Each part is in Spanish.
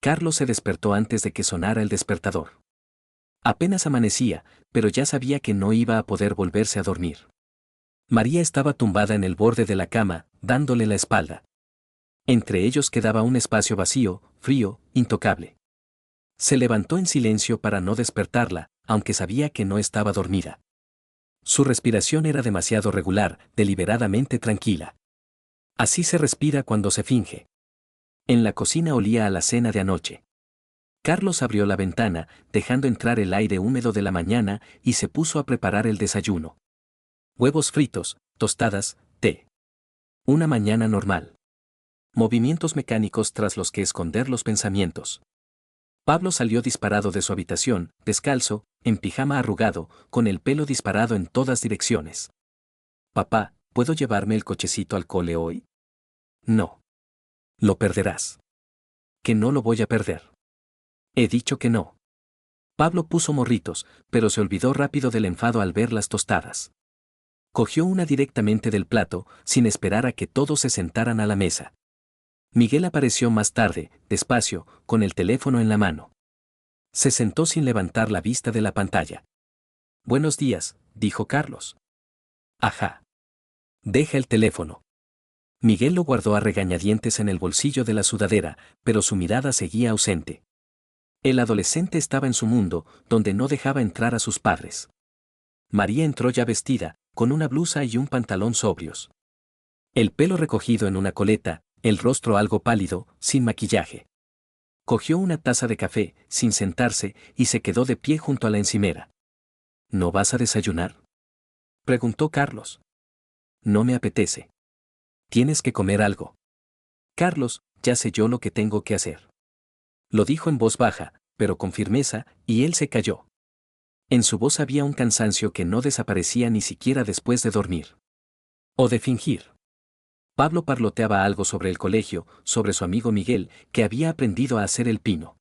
Carlos se despertó antes de que sonara el despertador. Apenas amanecía, pero ya sabía que no iba a poder volverse a dormir. María estaba tumbada en el borde de la cama, dándole la espalda. Entre ellos quedaba un espacio vacío, frío, intocable. Se levantó en silencio para no despertarla, aunque sabía que no estaba dormida. Su respiración era demasiado regular, deliberadamente tranquila. Así se respira cuando se finge. En la cocina olía a la cena de anoche. Carlos abrió la ventana, dejando entrar el aire húmedo de la mañana, y se puso a preparar el desayuno. Huevos fritos, tostadas, té. Una mañana normal. Movimientos mecánicos tras los que esconder los pensamientos. Pablo salió disparado de su habitación, descalzo, en pijama arrugado, con el pelo disparado en todas direcciones. Papá, ¿puedo llevarme el cochecito al cole hoy? No. Lo perderás. Que no lo voy a perder. He dicho que no. Pablo puso morritos, pero se olvidó rápido del enfado al ver las tostadas. Cogió una directamente del plato, sin esperar a que todos se sentaran a la mesa. Miguel apareció más tarde, despacio, con el teléfono en la mano. Se sentó sin levantar la vista de la pantalla. Buenos días, dijo Carlos. Ajá. Deja el teléfono. Miguel lo guardó a regañadientes en el bolsillo de la sudadera, pero su mirada seguía ausente. El adolescente estaba en su mundo, donde no dejaba entrar a sus padres. María entró ya vestida, con una blusa y un pantalón sobrios. El pelo recogido en una coleta, el rostro algo pálido, sin maquillaje. Cogió una taza de café, sin sentarse, y se quedó de pie junto a la encimera. ¿No vas a desayunar?, preguntó Carlos. No me apetece. Tienes que comer algo. Carlos, ya sé yo lo que tengo que hacer. Lo dijo en voz baja, pero con firmeza, y él se calló. En su voz había un cansancio que no desaparecía ni siquiera después de dormir. O de fingir. Pablo parloteaba algo sobre el colegio, sobre su amigo Miguel, que había aprendido a hacer el pino.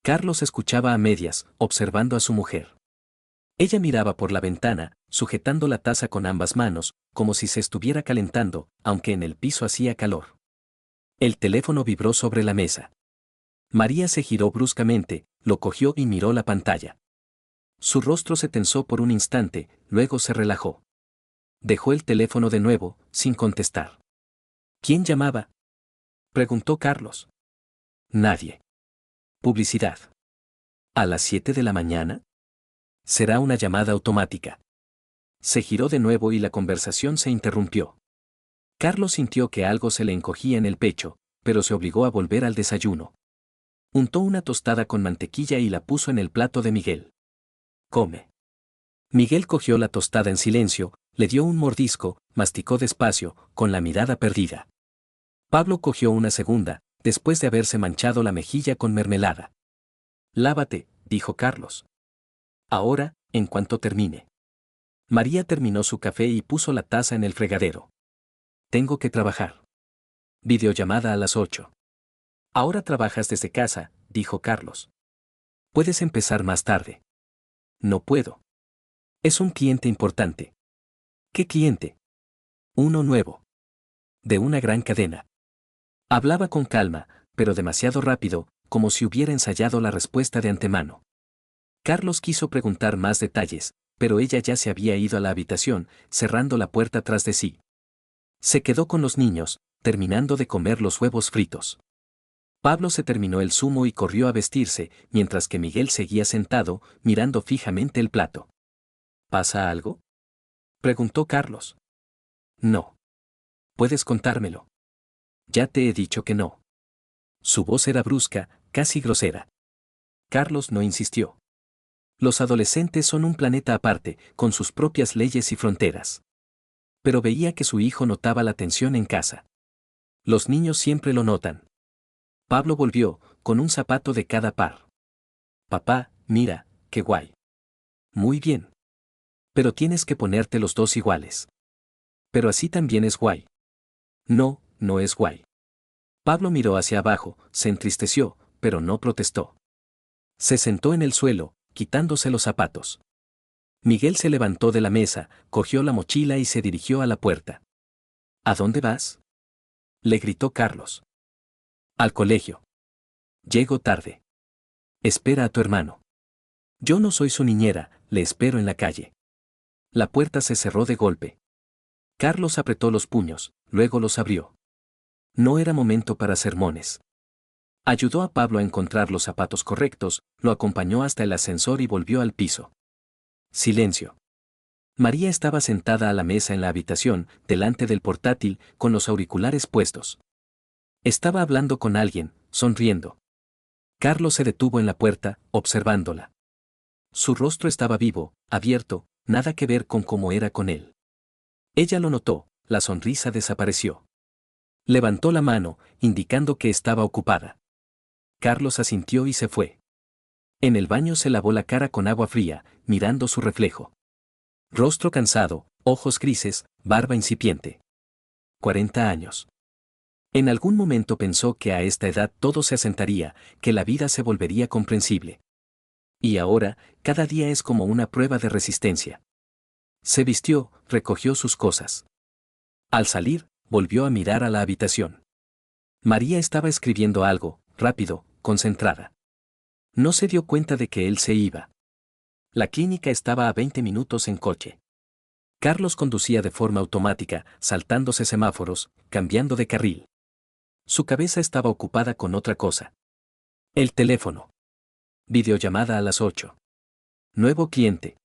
Carlos escuchaba a medias, observando a su mujer. Ella miraba por la ventana, sujetando la taza con ambas manos, como si se estuviera calentando, aunque en el piso hacía calor. El teléfono vibró sobre la mesa. María se giró bruscamente, lo cogió y miró la pantalla. Su rostro se tensó por un instante, luego se relajó. Dejó el teléfono de nuevo, sin contestar. ¿Quién llamaba?, preguntó Carlos. Nadie. Publicidad. ¿A las 7 de la mañana? Será una llamada automática. Se giró de nuevo y la conversación se interrumpió. Carlos sintió que algo se le encogía en el pecho, pero se obligó a volver al desayuno. Untó una tostada con mantequilla y la puso en el plato de Miguel. Come. Miguel cogió la tostada en silencio, le dio un mordisco, masticó despacio, con la mirada perdida. Pablo cogió una segunda, después de haberse manchado la mejilla con mermelada. Lávate, dijo Carlos. Ahora, en cuanto termine. María terminó su café y puso la taza en el fregadero. Tengo que trabajar. Videollamada a las 8. Ahora trabajas desde casa, dijo Carlos. Puedes empezar más tarde. No puedo. Es un cliente importante. ¿Qué cliente? Uno nuevo. De una gran cadena. Hablaba con calma, pero demasiado rápido, como si hubiera ensayado la respuesta de antemano. Carlos quiso preguntar más detalles, pero ella ya se había ido a la habitación, cerrando la puerta tras de sí. Se quedó con los niños, terminando de comer los huevos fritos. Pablo se terminó el zumo y corrió a vestirse, mientras que Miguel seguía sentado, mirando fijamente el plato. ¿Pasa algo?, preguntó Carlos. No. ¿Puedes contármelo? Ya te he dicho que no. Su voz era brusca, casi grosera. Carlos no insistió. Los adolescentes son un planeta aparte, con sus propias leyes y fronteras. Pero veía que su hijo notaba la tensión en casa. Los niños siempre lo notan. Pablo volvió, con un zapato de cada par. Papá, mira, qué guay. Muy bien. Pero tienes que ponerte los dos iguales. Pero así también es guay. No, no es guay. Pablo miró hacia abajo, se entristeció, pero no protestó. Se sentó en el suelo, quitándose los zapatos. Miguel se levantó de la mesa, cogió la mochila y se dirigió a la puerta. ¿A dónde vas?, le gritó Carlos. Al colegio. Llego tarde. Espera a tu hermano. Yo no soy su niñera, le espero en la calle. La puerta se cerró de golpe. Carlos apretó los puños, luego los abrió. No era momento para sermones. Ayudó a Pablo a encontrar los zapatos correctos, lo acompañó hasta el ascensor y volvió al piso. Silencio. María estaba sentada a la mesa en la habitación, delante del portátil, con los auriculares puestos. Estaba hablando con alguien, sonriendo. Carlos se detuvo en la puerta, observándola. Su rostro estaba vivo, abierto, nada que ver con cómo era con él. Ella lo notó, la sonrisa desapareció. Levantó la mano, indicando que estaba ocupada. Carlos asintió y se fue. En el baño se lavó la cara con agua fría, mirando su reflejo. Rostro cansado, ojos grises, barba incipiente. 40 años. En algún momento pensó que a esta edad todo se asentaría, que la vida se volvería comprensible. Y ahora, cada día es como una prueba de resistencia. Se vistió, recogió sus cosas. Al salir, volvió a mirar a la habitación. María estaba escribiendo algo, rápido, concentrada. No se dio cuenta de que él se iba. La clínica estaba a 20 minutos en coche. Carlos conducía de forma automática, saltándose semáforos, cambiando de carril. Su cabeza estaba ocupada con otra cosa. El teléfono. Videollamada a las 8. Nuevo cliente.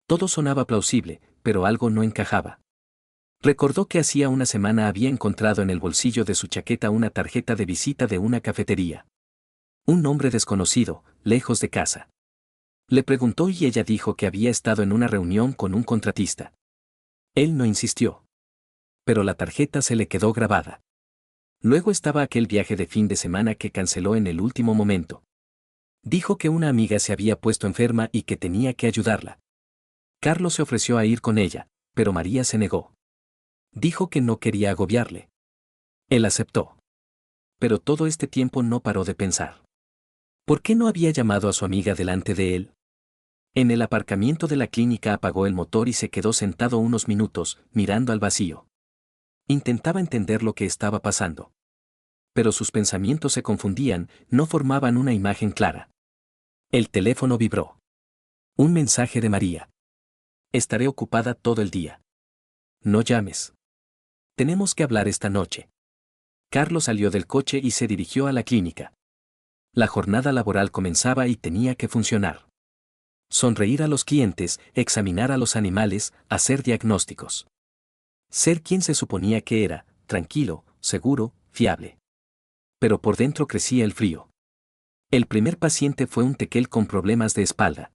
Todo sonaba plausible, pero algo no encajaba. Recordó que hacía una semana había encontrado en el bolsillo de su chaqueta una tarjeta de visita de una cafetería. Un nombre desconocido, lejos de casa. Le preguntó y ella dijo que había estado en una reunión con un contratista. Él no insistió. Pero la tarjeta se le quedó grabada. Luego estaba aquel viaje de fin de semana que canceló en el último momento. Dijo que una amiga se había puesto enferma y que tenía que ayudarla. Carlos se ofreció a ir con ella, pero María se negó. Dijo que no quería agobiarle. Él aceptó. Pero todo este tiempo no paró de pensar. ¿Por qué no había llamado a su amiga delante de él? En el aparcamiento de la clínica apagó el motor y se quedó sentado unos minutos, mirando al vacío. Intentaba entender lo que estaba pasando. Pero sus pensamientos se confundían, no formaban una imagen clara. El teléfono vibró. Un mensaje de María. Estaré ocupada todo el día. No llames. Tenemos que hablar esta noche. Carlos salió del coche y se dirigió a la clínica. La jornada laboral comenzaba y tenía que funcionar. Sonreír a los clientes, examinar a los animales, hacer diagnósticos. Ser quien se suponía que era, tranquilo, seguro, fiable. Pero por dentro crecía el frío. El primer paciente fue un tequel con problemas de espalda.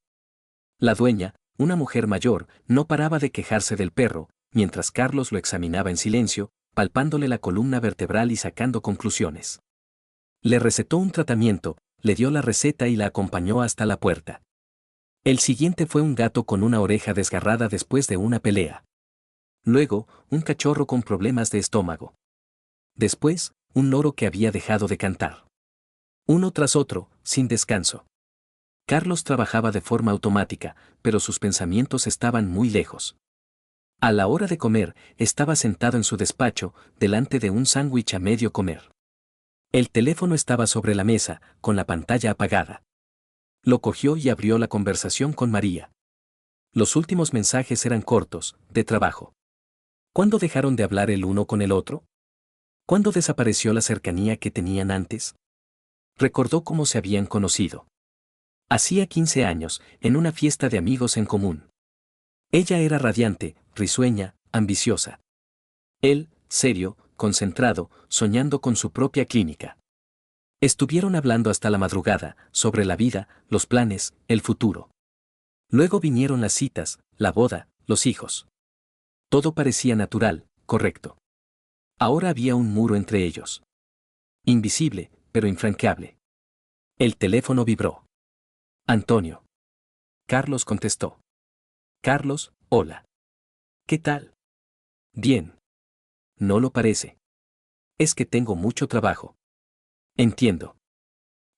La dueña, una mujer mayor, no paraba de quejarse del perro, mientras Carlos lo examinaba en silencio, palpándole la columna vertebral y sacando conclusiones. Le recetó un tratamiento, le dio la receta y la acompañó hasta la puerta. El siguiente fue un gato con una oreja desgarrada después de una pelea. Luego, un cachorro con problemas de estómago. Después, un loro que había dejado de cantar. Uno tras otro, sin descanso. Carlos trabajaba de forma automática, pero sus pensamientos estaban muy lejos. A la hora de comer, estaba sentado en su despacho, delante de un sándwich a medio comer. El teléfono estaba sobre la mesa, con la pantalla apagada. Lo cogió y abrió la conversación con María. Los últimos mensajes eran cortos, de trabajo. ¿Cuándo dejaron de hablar el uno con el otro? ¿Cuándo desapareció la cercanía que tenían antes? Recordó cómo se habían conocido. Hacía 15 años, en una fiesta de amigos en común. Ella era radiante, risueña, ambiciosa. Él, serio, concentrado, soñando con su propia clínica. Estuvieron hablando hasta la madrugada, sobre la vida, los planes, el futuro. Luego vinieron las citas, la boda, los hijos. Todo parecía natural, correcto. Ahora había un muro entre ellos. Invisible, pero infranqueable. El teléfono vibró. Antonio. Carlos contestó. Carlos, hola. ¿Qué tal? Bien. No lo parece. Es que tengo mucho trabajo. Entiendo.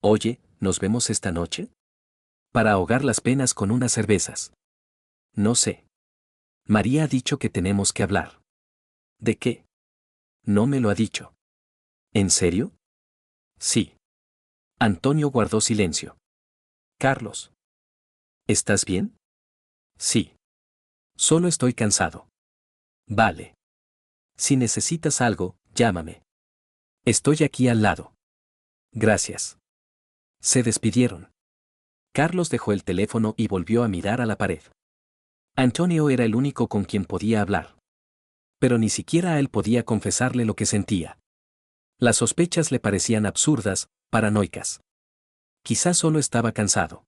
Oye, ¿nos vemos esta noche? Para ahogar las penas con unas cervezas. No sé. María ha dicho que tenemos que hablar. ¿De qué? No me lo ha dicho. ¿En serio? Sí. Antonio guardó silencio. Carlos. ¿Estás bien? Sí. Solo estoy cansado. Vale. Si necesitas algo, llámame. Estoy aquí al lado. Gracias. Se despidieron. Carlos dejó el teléfono y volvió a mirar a la pared. Antonio era el único con quien podía hablar. Pero ni siquiera a él podía confesarle lo que sentía. Las sospechas le parecían absurdas, paranoicas. Quizá solo estaba cansado.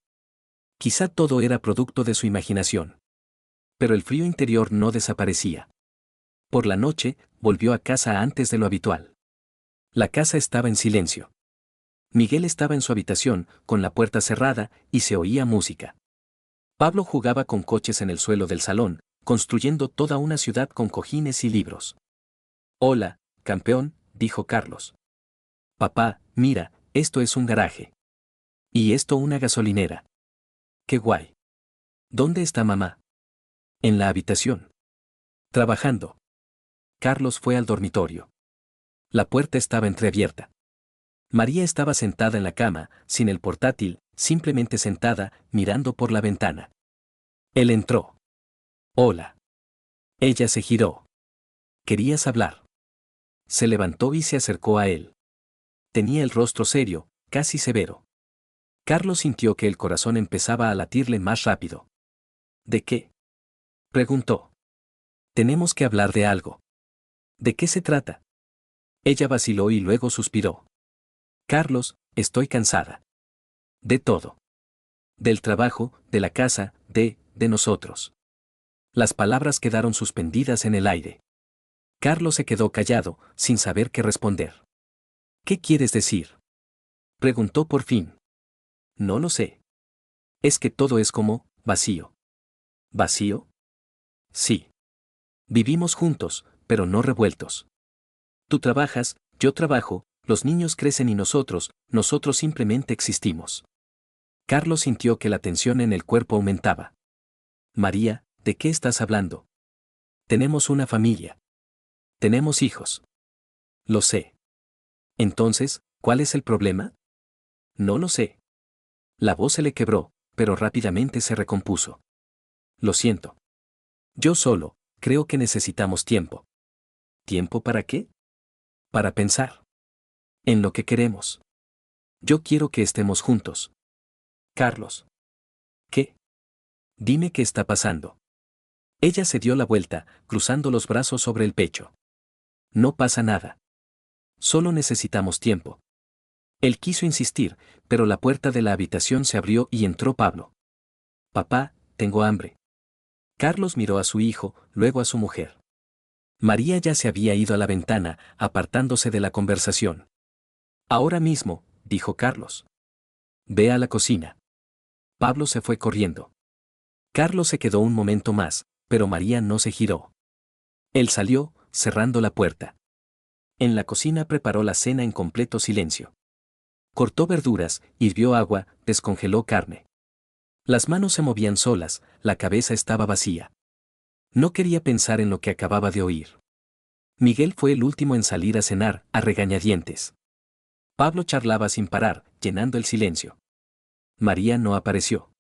Quizá todo era producto de su imaginación. Pero el frío interior no desaparecía. Por la noche, volvió a casa antes de lo habitual. La casa estaba en silencio. Miguel estaba en su habitación, con la puerta cerrada, y se oía música. Pablo jugaba con coches en el suelo del salón, construyendo toda una ciudad con cojines y libros. Hola, campeón, dijo Carlos. Papá, mira, esto es un garaje. Y esto una gasolinera. Qué guay. ¿Dónde está mamá? En la habitación. Trabajando. Carlos fue al dormitorio. La puerta estaba entreabierta. María estaba sentada en la cama, sin el portátil, simplemente sentada, mirando por la ventana. Él entró. Hola. Ella se giró. ¿Querías hablar? Se levantó y se acercó a él. Tenía el rostro serio, casi severo. Carlos sintió que el corazón empezaba a latirle más rápido. ¿De qué? Preguntó. Tenemos que hablar de algo. ¿De qué se trata? Ella vaciló y luego suspiró. Carlos, estoy cansada. De todo. Del trabajo, de la casa, de nosotros. Las palabras quedaron suspendidas en el aire. Carlos se quedó callado, sin saber qué responder. ¿Qué quieres decir? Preguntó por fin. No lo sé. Es que todo es como, vacío. ¿Vacío? Sí. Vivimos juntos, pero no revueltos. Tú trabajas, yo trabajo, los niños crecen y nosotros simplemente existimos. Carlos sintió que la tensión en el cuerpo aumentaba. María, ¿de qué estás hablando? Tenemos una familia. Tenemos hijos. Lo sé. Entonces, ¿cuál es el problema? No lo sé. La voz se le quebró, pero rápidamente se recompuso. Lo siento. Yo solo, creo que necesitamos tiempo. ¿Tiempo para qué? Para pensar. En lo que queremos. Yo quiero que estemos juntos. Carlos. ¿Qué? Dime qué está pasando. Ella se dio la vuelta, cruzando los brazos sobre el pecho. No pasa nada. Solo necesitamos tiempo. Él quiso insistir, pero la puerta de la habitación se abrió y entró Pablo. Papá, tengo hambre. Carlos miró a su hijo, luego a su mujer. María ya se había ido a la ventana, apartándose de la conversación. Ahora mismo, dijo Carlos. Ve a la cocina. Pablo se fue corriendo. Carlos se quedó un momento más, pero María no se giró. Él salió, cerrando la puerta. En la cocina preparó la cena en completo silencio. Cortó verduras, hirvió agua, descongeló carne. Las manos se movían solas, la cabeza estaba vacía. No quería pensar en lo que acababa de oír. Miguel fue el último en salir a cenar, a regañadientes. Pablo charlaba sin parar, llenando el silencio. María no apareció.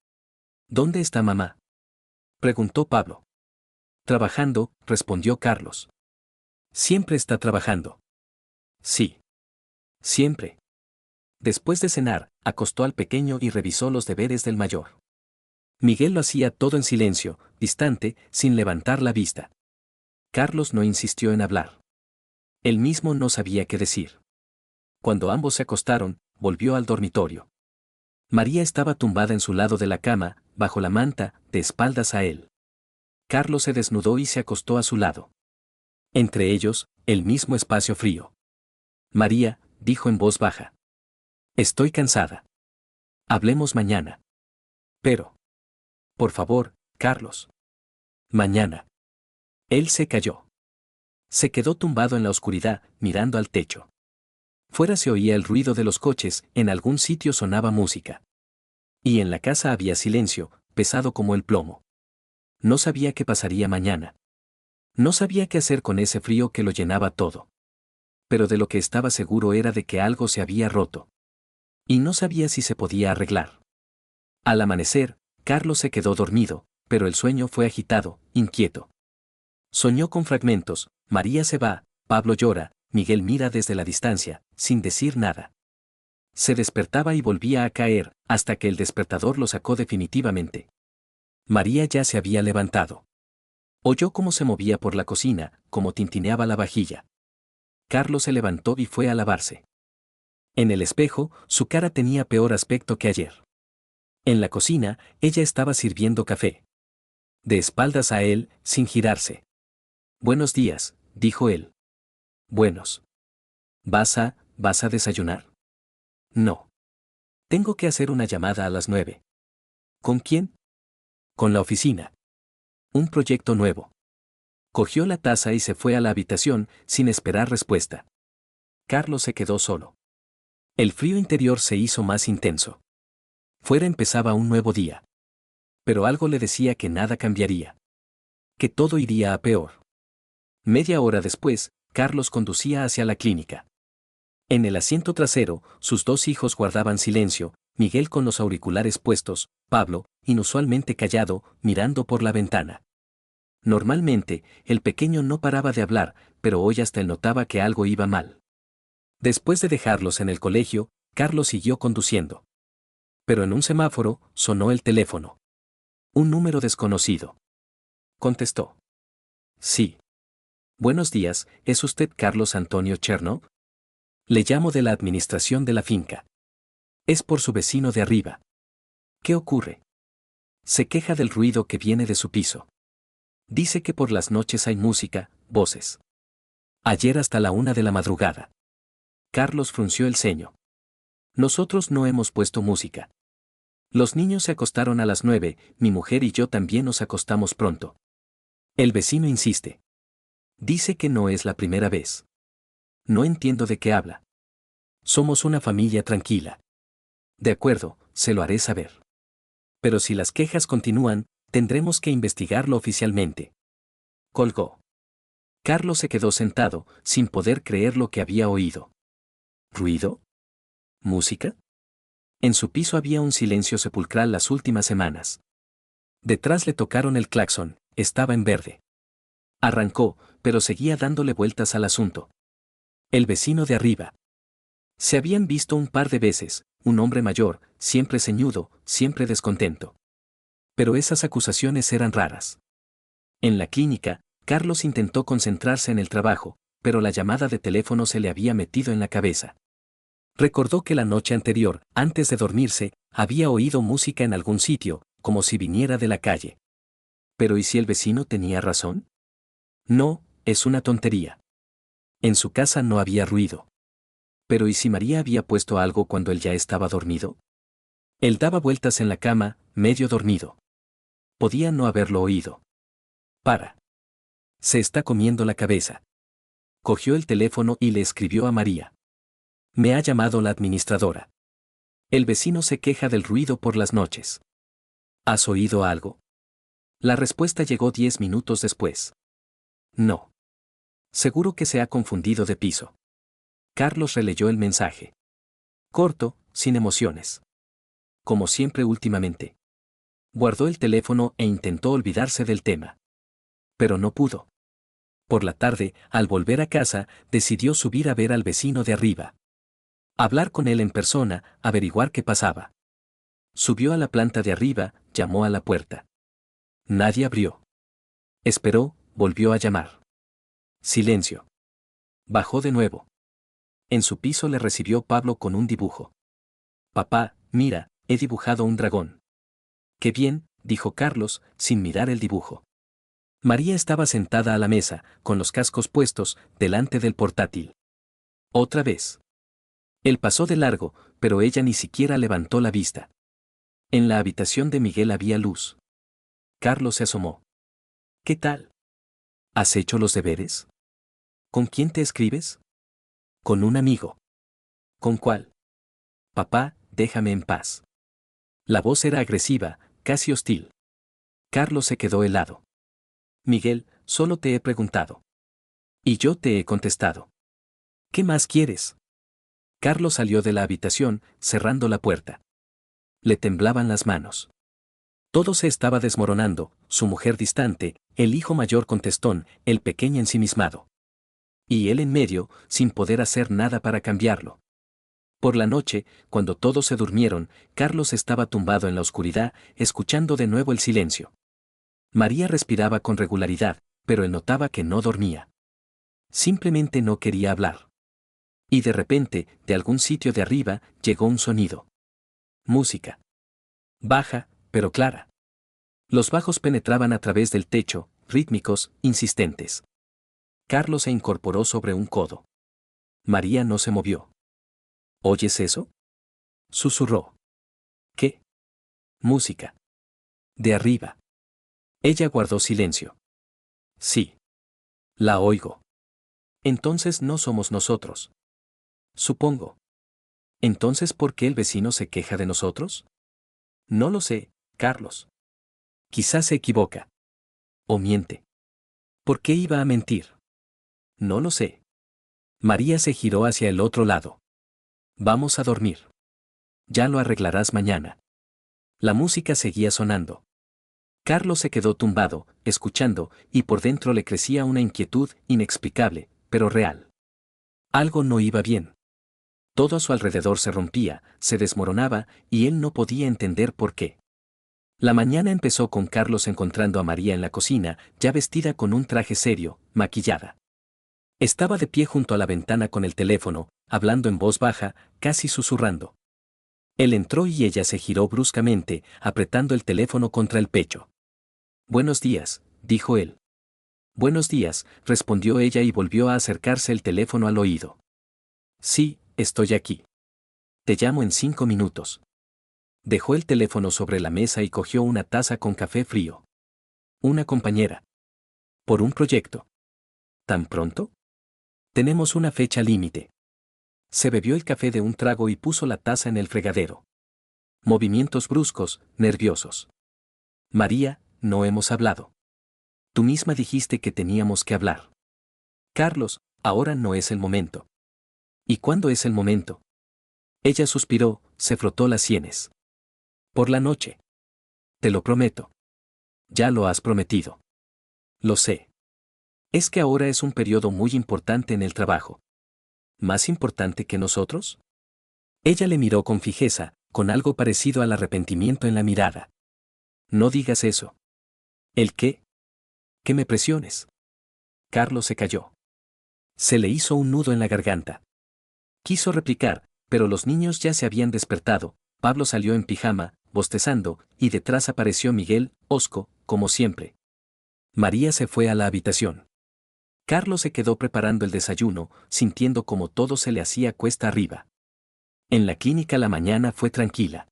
¿Dónde está mamá? Preguntó Pablo. Trabajando, respondió Carlos. Siempre está trabajando. Sí. Siempre. Después de cenar, acostó al pequeño y revisó los deberes del mayor. Miguel lo hacía todo en silencio, distante, sin levantar la vista. Carlos no insistió en hablar. Él mismo no sabía qué decir. Cuando ambos se acostaron, volvió al dormitorio. María estaba tumbada en su lado de la cama, bajo la manta, de espaldas a él. Carlos se desnudó y se acostó a su lado. Entre ellos, el mismo espacio frío. María, dijo en voz baja. Estoy cansada. Hablemos mañana. Pero. Por favor, Carlos. Mañana. Él se calló. Se quedó tumbado en la oscuridad, mirando al techo. Fuera se oía el ruido de los coches, en algún sitio sonaba música. Y en la casa había silencio, pesado como el plomo. No sabía qué pasaría mañana. No sabía qué hacer con ese frío que lo llenaba todo. Pero de lo que estaba seguro era de que algo se había roto. Y no sabía si se podía arreglar. Al amanecer, Carlos se quedó dormido, pero el sueño fue agitado, inquieto. Soñó con fragmentos: María se va, Pablo llora, Miguel mira desde la distancia, sin decir nada. Se despertaba y volvía a caer, hasta que el despertador lo sacó definitivamente. María ya se había levantado. Oyó cómo se movía por la cocina, cómo tintineaba la vajilla. Carlos se levantó y fue a lavarse. En el espejo, su cara tenía peor aspecto que ayer. En la cocina, ella estaba sirviendo café. De espaldas a él, sin girarse. «Buenos días», dijo él. «Buenos. ¿Vas a desayunar?» «No. Tengo que hacer una llamada a las 9». «¿Con quién?» «Con la oficina. Un proyecto nuevo». Cogió la taza y se fue a la habitación, sin esperar respuesta. Carlos se quedó solo. El frío interior se hizo más intenso. Fuera empezaba un nuevo día. Pero algo le decía que nada cambiaría. Que todo iría a peor. Media hora después, Carlos conducía hacia la clínica. En el asiento trasero, sus dos hijos guardaban silencio, Miguel con los auriculares puestos, Pablo, inusualmente callado, mirando por la ventana. Normalmente, el pequeño no paraba de hablar, pero hoy hasta él notaba que algo iba mal. Después de dejarlos en el colegio, Carlos siguió conduciendo. Pero en un semáforo, sonó el teléfono. Un número desconocido. Contestó. «Sí. Buenos días, ¿es usted Carlos Antonio Chernov? Le llamo de la administración de la finca. Es por su vecino de arriba». «¿Qué ocurre?» «Se queja del ruido que viene de su piso. Dice que por las noches hay música, voces. Ayer hasta la 1 de la madrugada». Carlos frunció el ceño. «Nosotros no hemos puesto música. Los niños se acostaron a las 9, mi mujer y yo también nos acostamos pronto». El vecino insiste. Dice que no es la primera vez. No entiendo de qué habla. Somos una familia tranquila. De acuerdo, se lo haré saber. Pero si las quejas continúan, tendremos que investigarlo oficialmente. Colgó. Carlos se quedó sentado, sin poder creer lo que había oído. ¿Ruido? ¿Música? En su piso había un silencio sepulcral las últimas semanas. Detrás le tocaron el claxon, estaba en verde. Arrancó, pero seguía dándole vueltas al asunto. El vecino de arriba. Se habían visto un par de veces, un hombre mayor, siempre ceñudo, siempre descontento. Pero esas acusaciones eran raras. En la clínica, Carlos intentó concentrarse en el trabajo, pero la llamada de teléfono se le había metido en la cabeza. Recordó que la noche anterior, antes de dormirse, había oído música en algún sitio, como si viniera de la calle. ¿Pero y si el vecino tenía razón? No, es una tontería. En su casa no había ruido. ¿Pero y si María había puesto algo cuando él ya estaba dormido? Él daba vueltas en la cama, medio dormido. Podía no haberlo oído. Para. Se está comiendo la cabeza. Cogió el teléfono y le escribió a María. Me ha llamado la administradora. El vecino se queja del ruido por las noches. ¿Has oído algo? La respuesta llegó 10 minutos después. No. Seguro que se ha confundido de piso. Carlos releyó el mensaje. Corto, sin emociones. Como siempre últimamente. Guardó el teléfono e intentó olvidarse del tema. Pero no pudo. Por la tarde, al volver a casa, decidió subir a ver al vecino de arriba. Hablar con él en persona, averiguar qué pasaba. Subió a la planta de arriba, llamó a la puerta. Nadie abrió. Esperó, volvió a llamar. Silencio. Bajó de nuevo. En su piso le recibió Pablo con un dibujo. Papá, mira, he dibujado un dragón. Qué bien, dijo Carlos, sin mirar el dibujo. María estaba sentada a la mesa, con los cascos puestos, delante del portátil. Otra vez. Él pasó de largo, pero ella ni siquiera levantó la vista. En la habitación de Miguel había luz. Carlos se asomó. ¿Qué tal? ¿Has hecho los deberes? ¿Con quién te escribes? Con un amigo. ¿Con cuál? Papá, déjame en paz. La voz era agresiva, casi hostil. Carlos se quedó helado. Miguel, solo te he preguntado. Y yo te he contestado. ¿Qué más quieres? Carlos salió de la habitación, cerrando la puerta. Le temblaban las manos. Todo se estaba desmoronando, su mujer distante, el hijo mayor contestón, el pequeño ensimismado. Y él en medio, sin poder hacer nada para cambiarlo. Por la noche, cuando todos se durmieron, Carlos estaba tumbado en la oscuridad, escuchando de nuevo el silencio. María respiraba con regularidad, pero él notaba que no dormía. Simplemente no quería hablar. Y de repente, de algún sitio de arriba, llegó un sonido. Música. Baja, pero clara. Los bajos penetraban a través del techo, rítmicos, insistentes. Carlos se incorporó sobre un codo. María no se movió. ¿Oyes eso? Susurró. ¿Qué? Música. De arriba. Ella guardó silencio. Sí. La oigo. Entonces no somos nosotros. Supongo. Entonces, ¿por qué el vecino se queja de nosotros? No lo sé, Carlos. Quizás se equivoca. O miente. ¿Por qué iba a mentir? No lo sé. María se giró hacia el otro lado. Vamos a dormir. Ya lo arreglarás mañana. La música seguía sonando. Carlos se quedó tumbado, escuchando, y por dentro le crecía una inquietud inexplicable, pero real. Algo no iba bien. Todo a su alrededor se rompía, se desmoronaba, y él no podía entender por qué. La mañana empezó con Carlos encontrando a María en la cocina, ya vestida con un traje serio, maquillada. Estaba de pie junto a la ventana con el teléfono, hablando en voz baja, casi susurrando. Él entró y ella se giró bruscamente, apretando el teléfono contra el pecho. «Buenos días», dijo él. «Buenos días», respondió ella y volvió a acercarse el teléfono al oído. «Sí, estoy aquí. Te llamo en 5 minutos». Dejó el teléfono sobre la mesa y cogió una taza con café frío. «Una compañera. Por un proyecto». «¿Tan pronto?» «Tenemos una fecha límite». Se bebió el café de un trago y puso la taza en el fregadero. Movimientos bruscos, nerviosos. «María, no hemos hablado. Tú misma dijiste que teníamos que hablar». «Carlos, ahora no es el momento». «¿Y cuándo es el momento?» Ella suspiró, se frotó las sienes. «Por la noche». «Te lo prometo». «Ya lo has prometido». «Lo sé. Es que ahora es un periodo muy importante en el trabajo». ¿Más importante que nosotros?» Ella le miró con fijeza, con algo parecido al arrepentimiento en la mirada. «No digas eso». «¿El qué?» «Que me presiones». Carlos se calló. Se le hizo un nudo en la garganta. Quiso replicar, pero los niños ya se habían despertado. Pablo salió en pijama, bostezando, y detrás apareció Miguel, hosco, como siempre. María se fue a la habitación. Carlos se quedó preparando el desayuno, sintiendo como todo se le hacía cuesta arriba. En la clínica la mañana fue tranquila.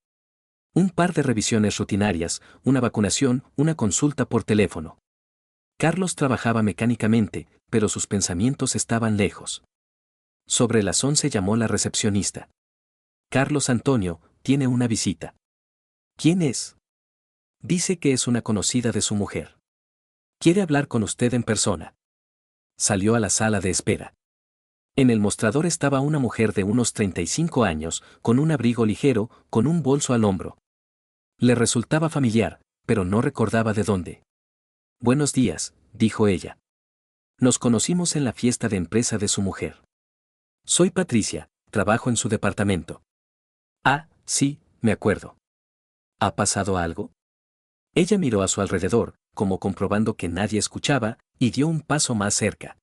Un par de revisiones rutinarias, una vacunación, una consulta por teléfono. Carlos trabajaba mecánicamente, pero sus pensamientos estaban lejos. Sobre las 11 llamó la recepcionista. «Carlos Antonio, tiene una visita». «¿Quién es?» «Dice que es una conocida de su mujer. Quiere hablar con usted en persona». Salió a la sala de espera. En el mostrador estaba una mujer de unos 35 años, con un abrigo ligero, con un bolso al hombro. Le resultaba familiar, pero no recordaba de dónde. «Buenos días», dijo ella. «Nos conocimos en la fiesta de empresa de su mujer. Soy Patricia, trabajo en su departamento». «Ah, sí, me acuerdo». «¿Ha pasado algo?» Ella miró a su alrededor, como comprobando que nadie escuchaba, y dio un paso más cerca.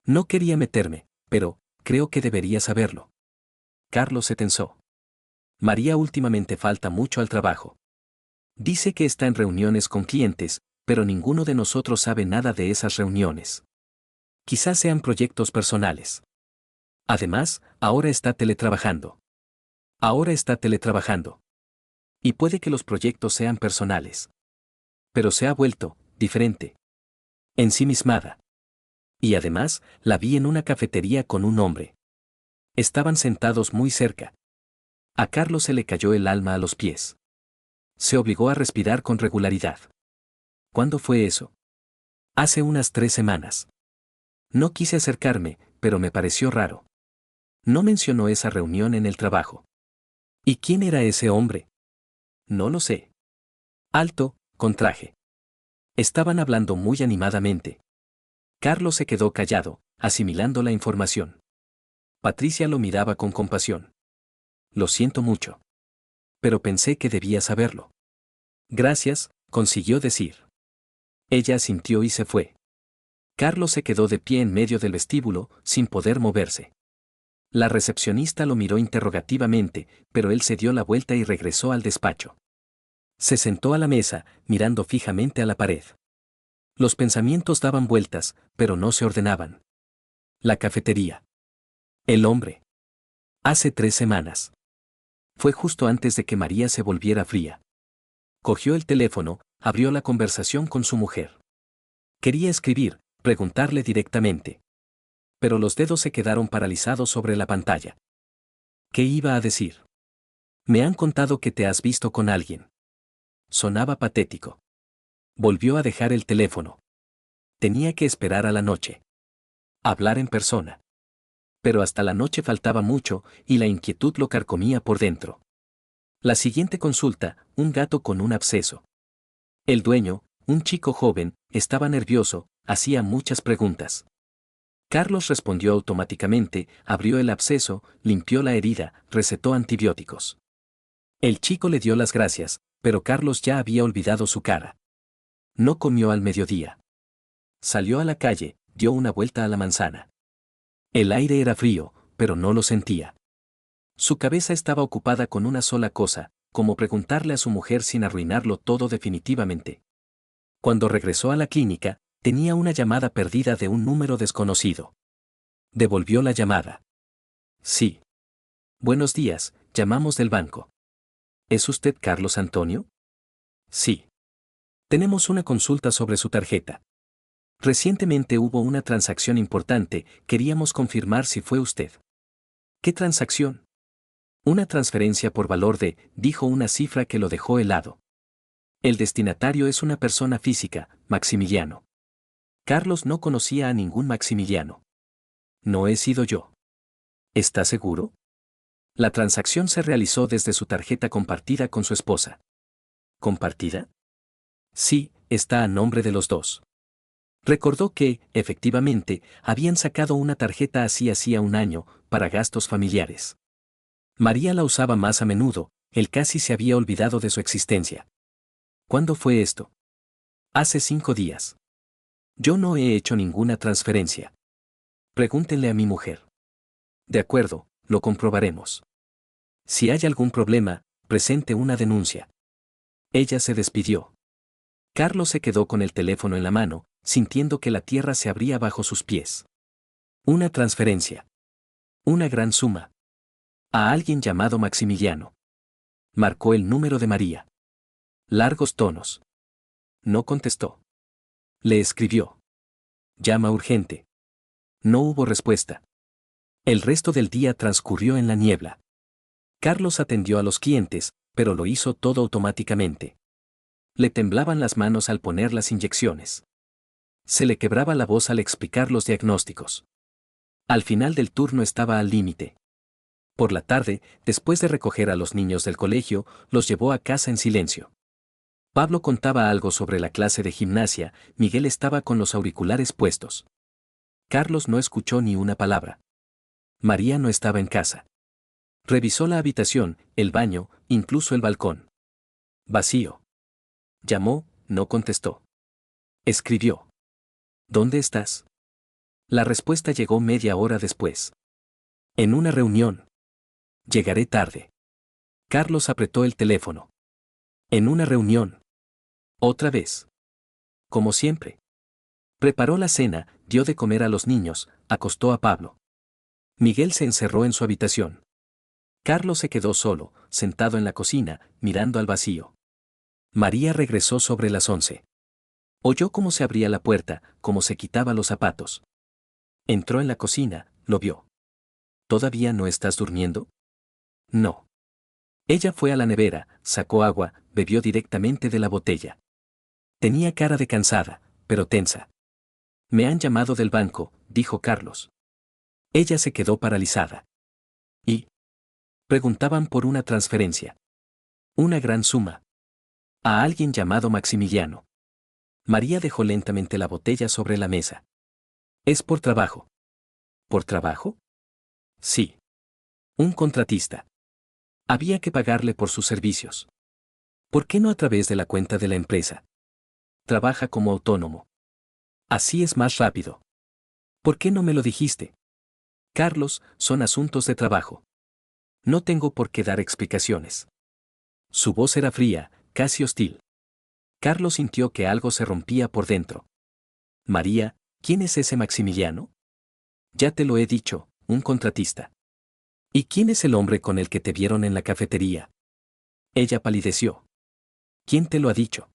«No quería meterme, pero creo que debería saberlo». Carlos se tensó. «María últimamente falta mucho al trabajo. Dice que está en reuniones con clientes, pero ninguno de nosotros sabe nada de esas reuniones. Quizás sean proyectos personales. Además, ahora está teletrabajando. Ahora está teletrabajando. Y puede que los proyectos sean personales. Pero se ha vuelto diferente. Ensimismada. Y además, la vi en una cafetería con un hombre. Estaban sentados muy cerca. A Carlos se le cayó el alma a los pies. Se obligó a respirar con regularidad. ¿Cuándo fue eso? Hace unas 3 semanas. No quise acercarme, pero me pareció raro. No mencionó esa reunión en el trabajo. ¿Y quién era ese hombre? No lo sé. Alto, con traje. Estaban hablando muy animadamente. Carlos se quedó callado, asimilando la información. Patricia lo miraba con compasión. Lo siento mucho. Pero pensé que debía saberlo. Gracias, consiguió decir. Ella asintió y se fue. Carlos se quedó de pie en medio del vestíbulo, sin poder moverse. La recepcionista lo miró interrogativamente, pero él se dio la vuelta y regresó al despacho. Se sentó a la mesa, mirando fijamente a la pared. Los pensamientos daban vueltas, pero no se ordenaban. La cafetería. El hombre. Hace 3 semanas. Fue justo antes de que María se volviera fría. Cogió el teléfono, abrió la conversación con su mujer. Quería escribir, preguntarle directamente. Pero los dedos se quedaron paralizados sobre la pantalla. ¿Qué iba a decir? Me han contado que te has visto con alguien. Sonaba patético. Volvió a dejar el teléfono. Tenía que esperar a la noche. Hablar en persona. Pero hasta la noche faltaba mucho, y la inquietud lo carcomía por dentro. La siguiente consulta, un gato con un absceso. El dueño, un chico joven, estaba nervioso, hacía muchas preguntas. Carlos respondió automáticamente, abrió el absceso, limpió la herida, recetó antibióticos. El chico le dio las gracias, pero Carlos ya había olvidado su cara. No comió al mediodía. Salió a la calle, dio una vuelta a la manzana. El aire era frío, pero no lo sentía. Su cabeza estaba ocupada con una sola cosa, como preguntarle a su mujer sin arruinarlo todo definitivamente. Cuando regresó a la clínica, tenía una llamada perdida de un número desconocido. Devolvió la llamada. Sí. Buenos días, llamamos del banco. ¿Es usted Carlos Antonio? Sí. Tenemos una consulta sobre su tarjeta. Recientemente hubo una transacción importante, queríamos confirmar si fue usted. ¿Qué transacción? Una transferencia por valor de, dijo una cifra que lo dejó helado. El destinatario es una persona física, Maximiliano. Carlos no conocía a ningún Maximiliano. No he sido yo. ¿Está seguro? La transacción se realizó desde su tarjeta compartida con su esposa. ¿Compartida? Sí, está a nombre de los dos. Recordó que, efectivamente, habían sacado una tarjeta hacía un año, para gastos familiares. María la usaba más a menudo, él casi se había olvidado de su existencia. ¿Cuándo fue esto? Hace 5 días. Yo no he hecho ninguna transferencia. Pregúntenle a mi mujer. De acuerdo, lo comprobaremos. Si hay algún problema, presente una denuncia. Ella se despidió. Carlos se quedó con el teléfono en la mano, sintiendo que la tierra se abría bajo sus pies. Una transferencia. Una gran suma. A alguien llamado Maximiliano. Marcó el número de María. Largos tonos. No contestó. Le escribió. Llama urgente. No hubo respuesta. El resto del día transcurrió en la niebla. Carlos atendió a los clientes, pero lo hizo todo automáticamente. Le temblaban las manos al poner las inyecciones. Se le quebraba la voz al explicar los diagnósticos. Al final del turno estaba al límite. Por la tarde, después de recoger a los niños del colegio, los llevó a casa en silencio. Pablo contaba algo sobre la clase de gimnasia, Miguel estaba con los auriculares puestos. Carlos no escuchó ni una palabra. María no estaba en casa. Revisó la habitación, el baño, incluso el balcón. Vacío. Llamó, no contestó. Escribió. ¿Dónde estás? La respuesta llegó media hora después. En una reunión. Llegaré tarde. Carlos apretó el teléfono. En una reunión. Otra vez. Como siempre. Preparó la cena, dio de comer a los niños, acostó a Pablo. Miguel se encerró en su habitación. Carlos se quedó solo, sentado en la cocina, mirando al vacío. María regresó sobre las 11. Oyó cómo se abría la puerta, cómo se quitaba los zapatos. Entró en la cocina, lo vio. ¿Todavía no estás durmiendo? No. Ella fue a la nevera, sacó agua, bebió directamente de la botella. Tenía cara de cansada, pero tensa. Me han llamado del banco, dijo Carlos. Ella se quedó paralizada. Y preguntaban por una transferencia. Una gran suma. A alguien llamado Maximiliano. María dejó lentamente la botella sobre la mesa. Es por trabajo. ¿Por trabajo? Sí. Un contratista. Había que pagarle por sus servicios. ¿Por qué no a través de la cuenta de la empresa? Trabaja como autónomo. Así es más rápido. ¿Por qué no me lo dijiste? Carlos, son asuntos de trabajo. No tengo por qué dar explicaciones. Su voz era fría, casi hostil. Carlos sintió que algo se rompía por dentro. María, ¿quién es ese Maximiliano? Ya te lo he dicho, un contratista. ¿Y quién es el hombre con el que te vieron en la cafetería? Ella palideció. ¿Quién te lo ha dicho?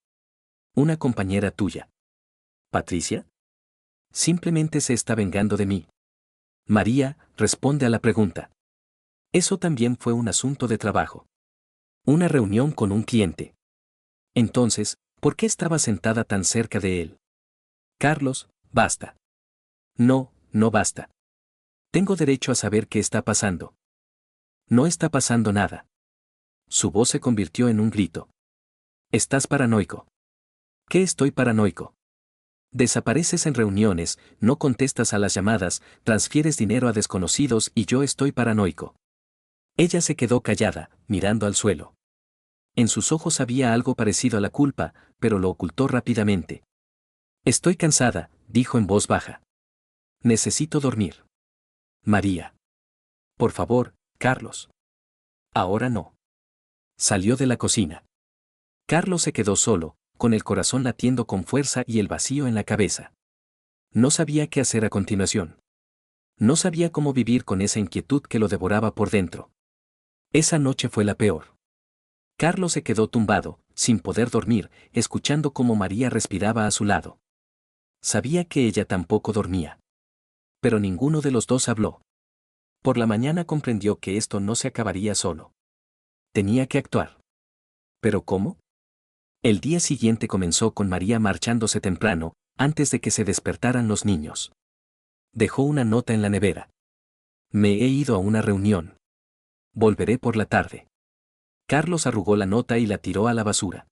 Una compañera tuya. ¿Patricia? Simplemente se está vengando de mí. María, responde a la pregunta. Eso también fue un asunto de trabajo. Una reunión con un cliente. Entonces, ¿por qué estaba sentada tan cerca de él? Carlos, basta. No, no basta. Tengo derecho a saber qué está pasando. No está pasando nada. Su voz se convirtió en un grito. Estás paranoico. ¿Qué estoy paranoico? Desapareces en reuniones, no contestas a las llamadas, transfieres dinero a desconocidos y yo estoy paranoico. Ella se quedó callada, mirando al suelo. En sus ojos había algo parecido a la culpa, pero lo ocultó rápidamente. Estoy cansada, dijo en voz baja. Necesito dormir. María. Por favor, Carlos. Ahora no. Salió de la cocina. Carlos se quedó solo, con el corazón latiendo con fuerza y el vacío en la cabeza. No sabía qué hacer a continuación. No sabía cómo vivir con esa inquietud que lo devoraba por dentro. Esa noche fue la peor. Carlos se quedó tumbado, sin poder dormir, escuchando cómo María respiraba a su lado. Sabía que ella tampoco dormía. Pero ninguno de los dos habló. Por la mañana comprendió que esto no se acabaría solo. Tenía que actuar. ¿Pero cómo? El día siguiente comenzó con María marchándose temprano, antes de que se despertaran los niños. Dejó una nota en la nevera. Me he ido a una reunión. Volveré por la tarde. Carlos arrugó la nota y la tiró a la basura.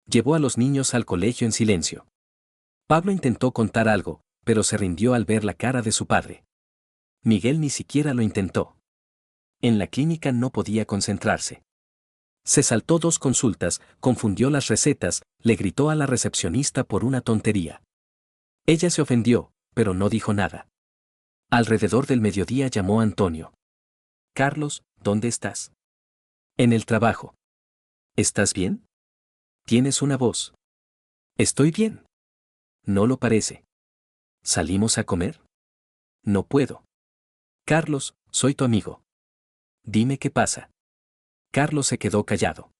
Llevó a los niños al colegio en silencio. Pablo intentó contar algo, pero se rindió al ver la cara de su padre. Miguel ni siquiera lo intentó. En la clínica no podía concentrarse. Se saltó 2 consultas, confundió las recetas, le gritó a la recepcionista por una tontería. Ella se ofendió, pero no dijo nada. Alrededor del mediodía llamó a Antonio. Carlos, ¿dónde estás? En el trabajo. ¿Estás bien? Tienes una voz. Estoy bien. No lo parece. ¿Salimos a comer? No puedo. Carlos, soy tu amigo. Dime qué pasa. Carlos se quedó callado.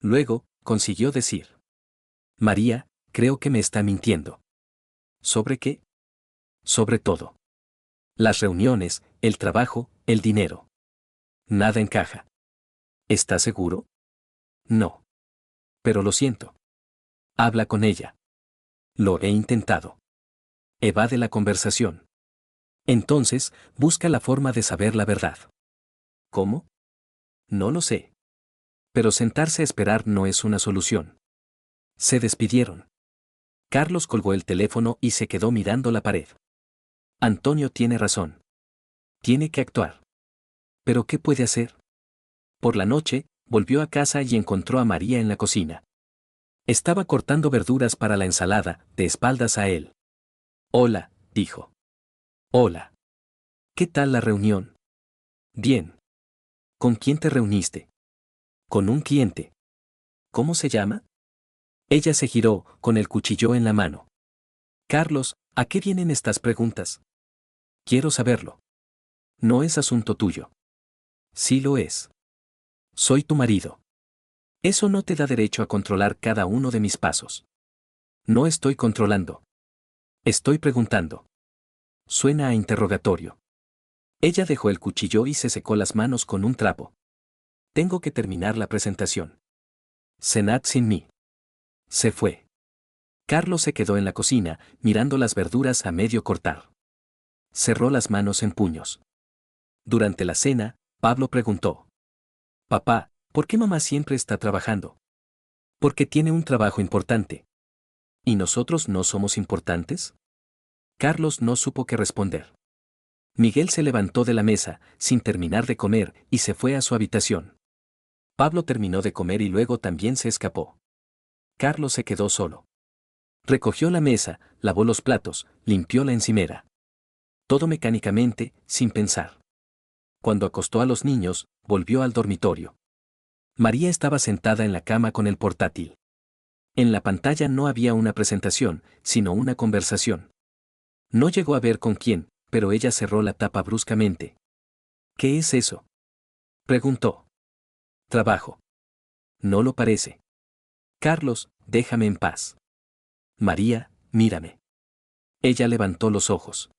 Luego, consiguió decir. María, creo que me está mintiendo. ¿Sobre qué? Sobre todo. Las reuniones, el trabajo, el dinero. Nada encaja. ¿Estás seguro? No. Pero lo siento. Habla con ella. Lo he intentado. Evade la conversación. Entonces, busca la forma de saber la verdad. ¿Cómo? No lo sé. Pero sentarse a esperar no es una solución. Se despidieron. Carlos colgó el teléfono y se quedó mirando la pared. Antonio tiene razón. Tiene que actuar. ¿Pero qué puede hacer? Por la noche, volvió a casa y encontró a María en la cocina. Estaba cortando verduras para la ensalada, de espaldas a él. Hola, dijo. Hola. ¿Qué tal la reunión? Bien. ¿Con quién te reuniste? Con un cliente. ¿Cómo se llama? Ella se giró, con el cuchillo en la mano. Carlos, ¿a qué vienen estas preguntas? Quiero saberlo. No es asunto tuyo. Sí lo es. Soy tu marido. Eso no te da derecho a controlar cada uno de mis pasos. No estoy controlando. Estoy preguntando. Suena a interrogatorio. Ella dejó el cuchillo y se secó las manos con un trapo. Tengo que terminar la presentación. Cenad sin mí. Se fue. Carlos se quedó en la cocina, mirando las verduras a medio cortar. Cerró las manos en puños. Durante la cena, Pablo preguntó. Papá, ¿por qué mamá siempre está trabajando? Porque tiene un trabajo importante. ¿Y nosotros no somos importantes? Carlos no supo qué responder. Miguel se levantó de la mesa, sin terminar de comer, y se fue a su habitación. Pablo terminó de comer y luego también se escapó. Carlos se quedó solo. Recogió la mesa, lavó los platos, limpió la encimera. Todo mecánicamente, sin pensar. Cuando acostó a los niños, volvió al dormitorio. María estaba sentada en la cama con el portátil. En la pantalla no había una presentación, sino una conversación. No llegó a ver con quién, pero ella cerró la tapa bruscamente. ¿Qué es eso?, preguntó. Trabajo. No lo parece. Carlos, déjame en paz. María, mírame. Ella levantó los ojos.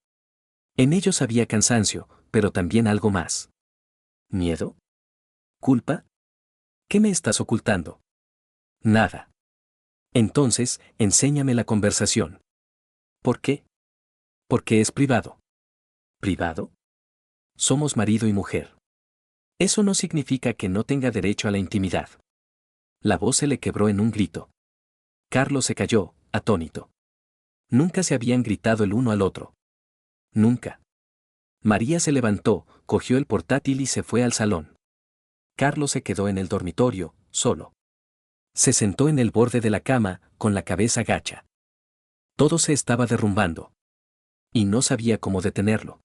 En ellos había cansancio, pero también algo más. ¿Miedo? ¿Culpa? ¿Qué me estás ocultando? Nada. Entonces, enséñame la conversación. ¿Por qué? Porque es privado. ¿Privado? Somos marido y mujer. Eso no significa que no tenga derecho a la intimidad. La voz se le quebró en un grito. Carlos se calló, atónito. Nunca se habían gritado el uno al otro. Nunca. María se levantó, cogió el portátil y se fue al salón. Carlos se quedó en el dormitorio, solo. Se sentó en el borde de la cama, con la cabeza gacha. Todo se estaba derrumbando. Y no sabía cómo detenerlo.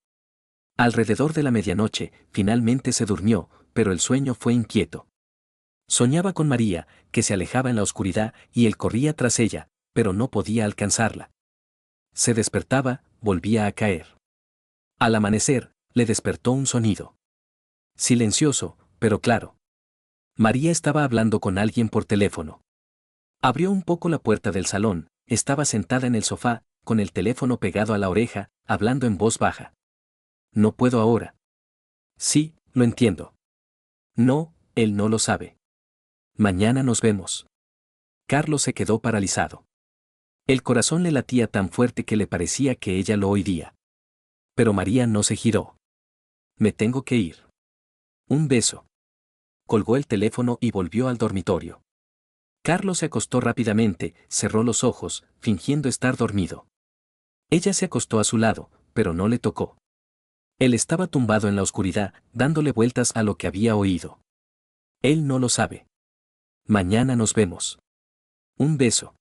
Alrededor de la medianoche, finalmente se durmió, pero el sueño fue inquieto. Soñaba con María, que se alejaba en la oscuridad y él corría tras ella, pero no podía alcanzarla. Se despertaba, volvía a caer. Al amanecer, le despertó un sonido. Silencioso, pero claro. María estaba hablando con alguien por teléfono. Abrió un poco la puerta del salón, estaba sentada en el sofá, con el teléfono pegado a la oreja, hablando en voz baja. No puedo ahora. Sí, lo entiendo. No, él no lo sabe. Mañana nos vemos. Carlos se quedó paralizado. El corazón le latía tan fuerte que le parecía que ella lo oiría. Pero María no se giró. Me tengo que ir. Un beso. Colgó el teléfono y volvió al dormitorio. Carlos se acostó rápidamente, cerró los ojos, fingiendo estar dormido. Ella se acostó a su lado, pero no le tocó. Él estaba tumbado en la oscuridad, dándole vueltas a lo que había oído. Él no lo sabe. Mañana nos vemos. Un beso.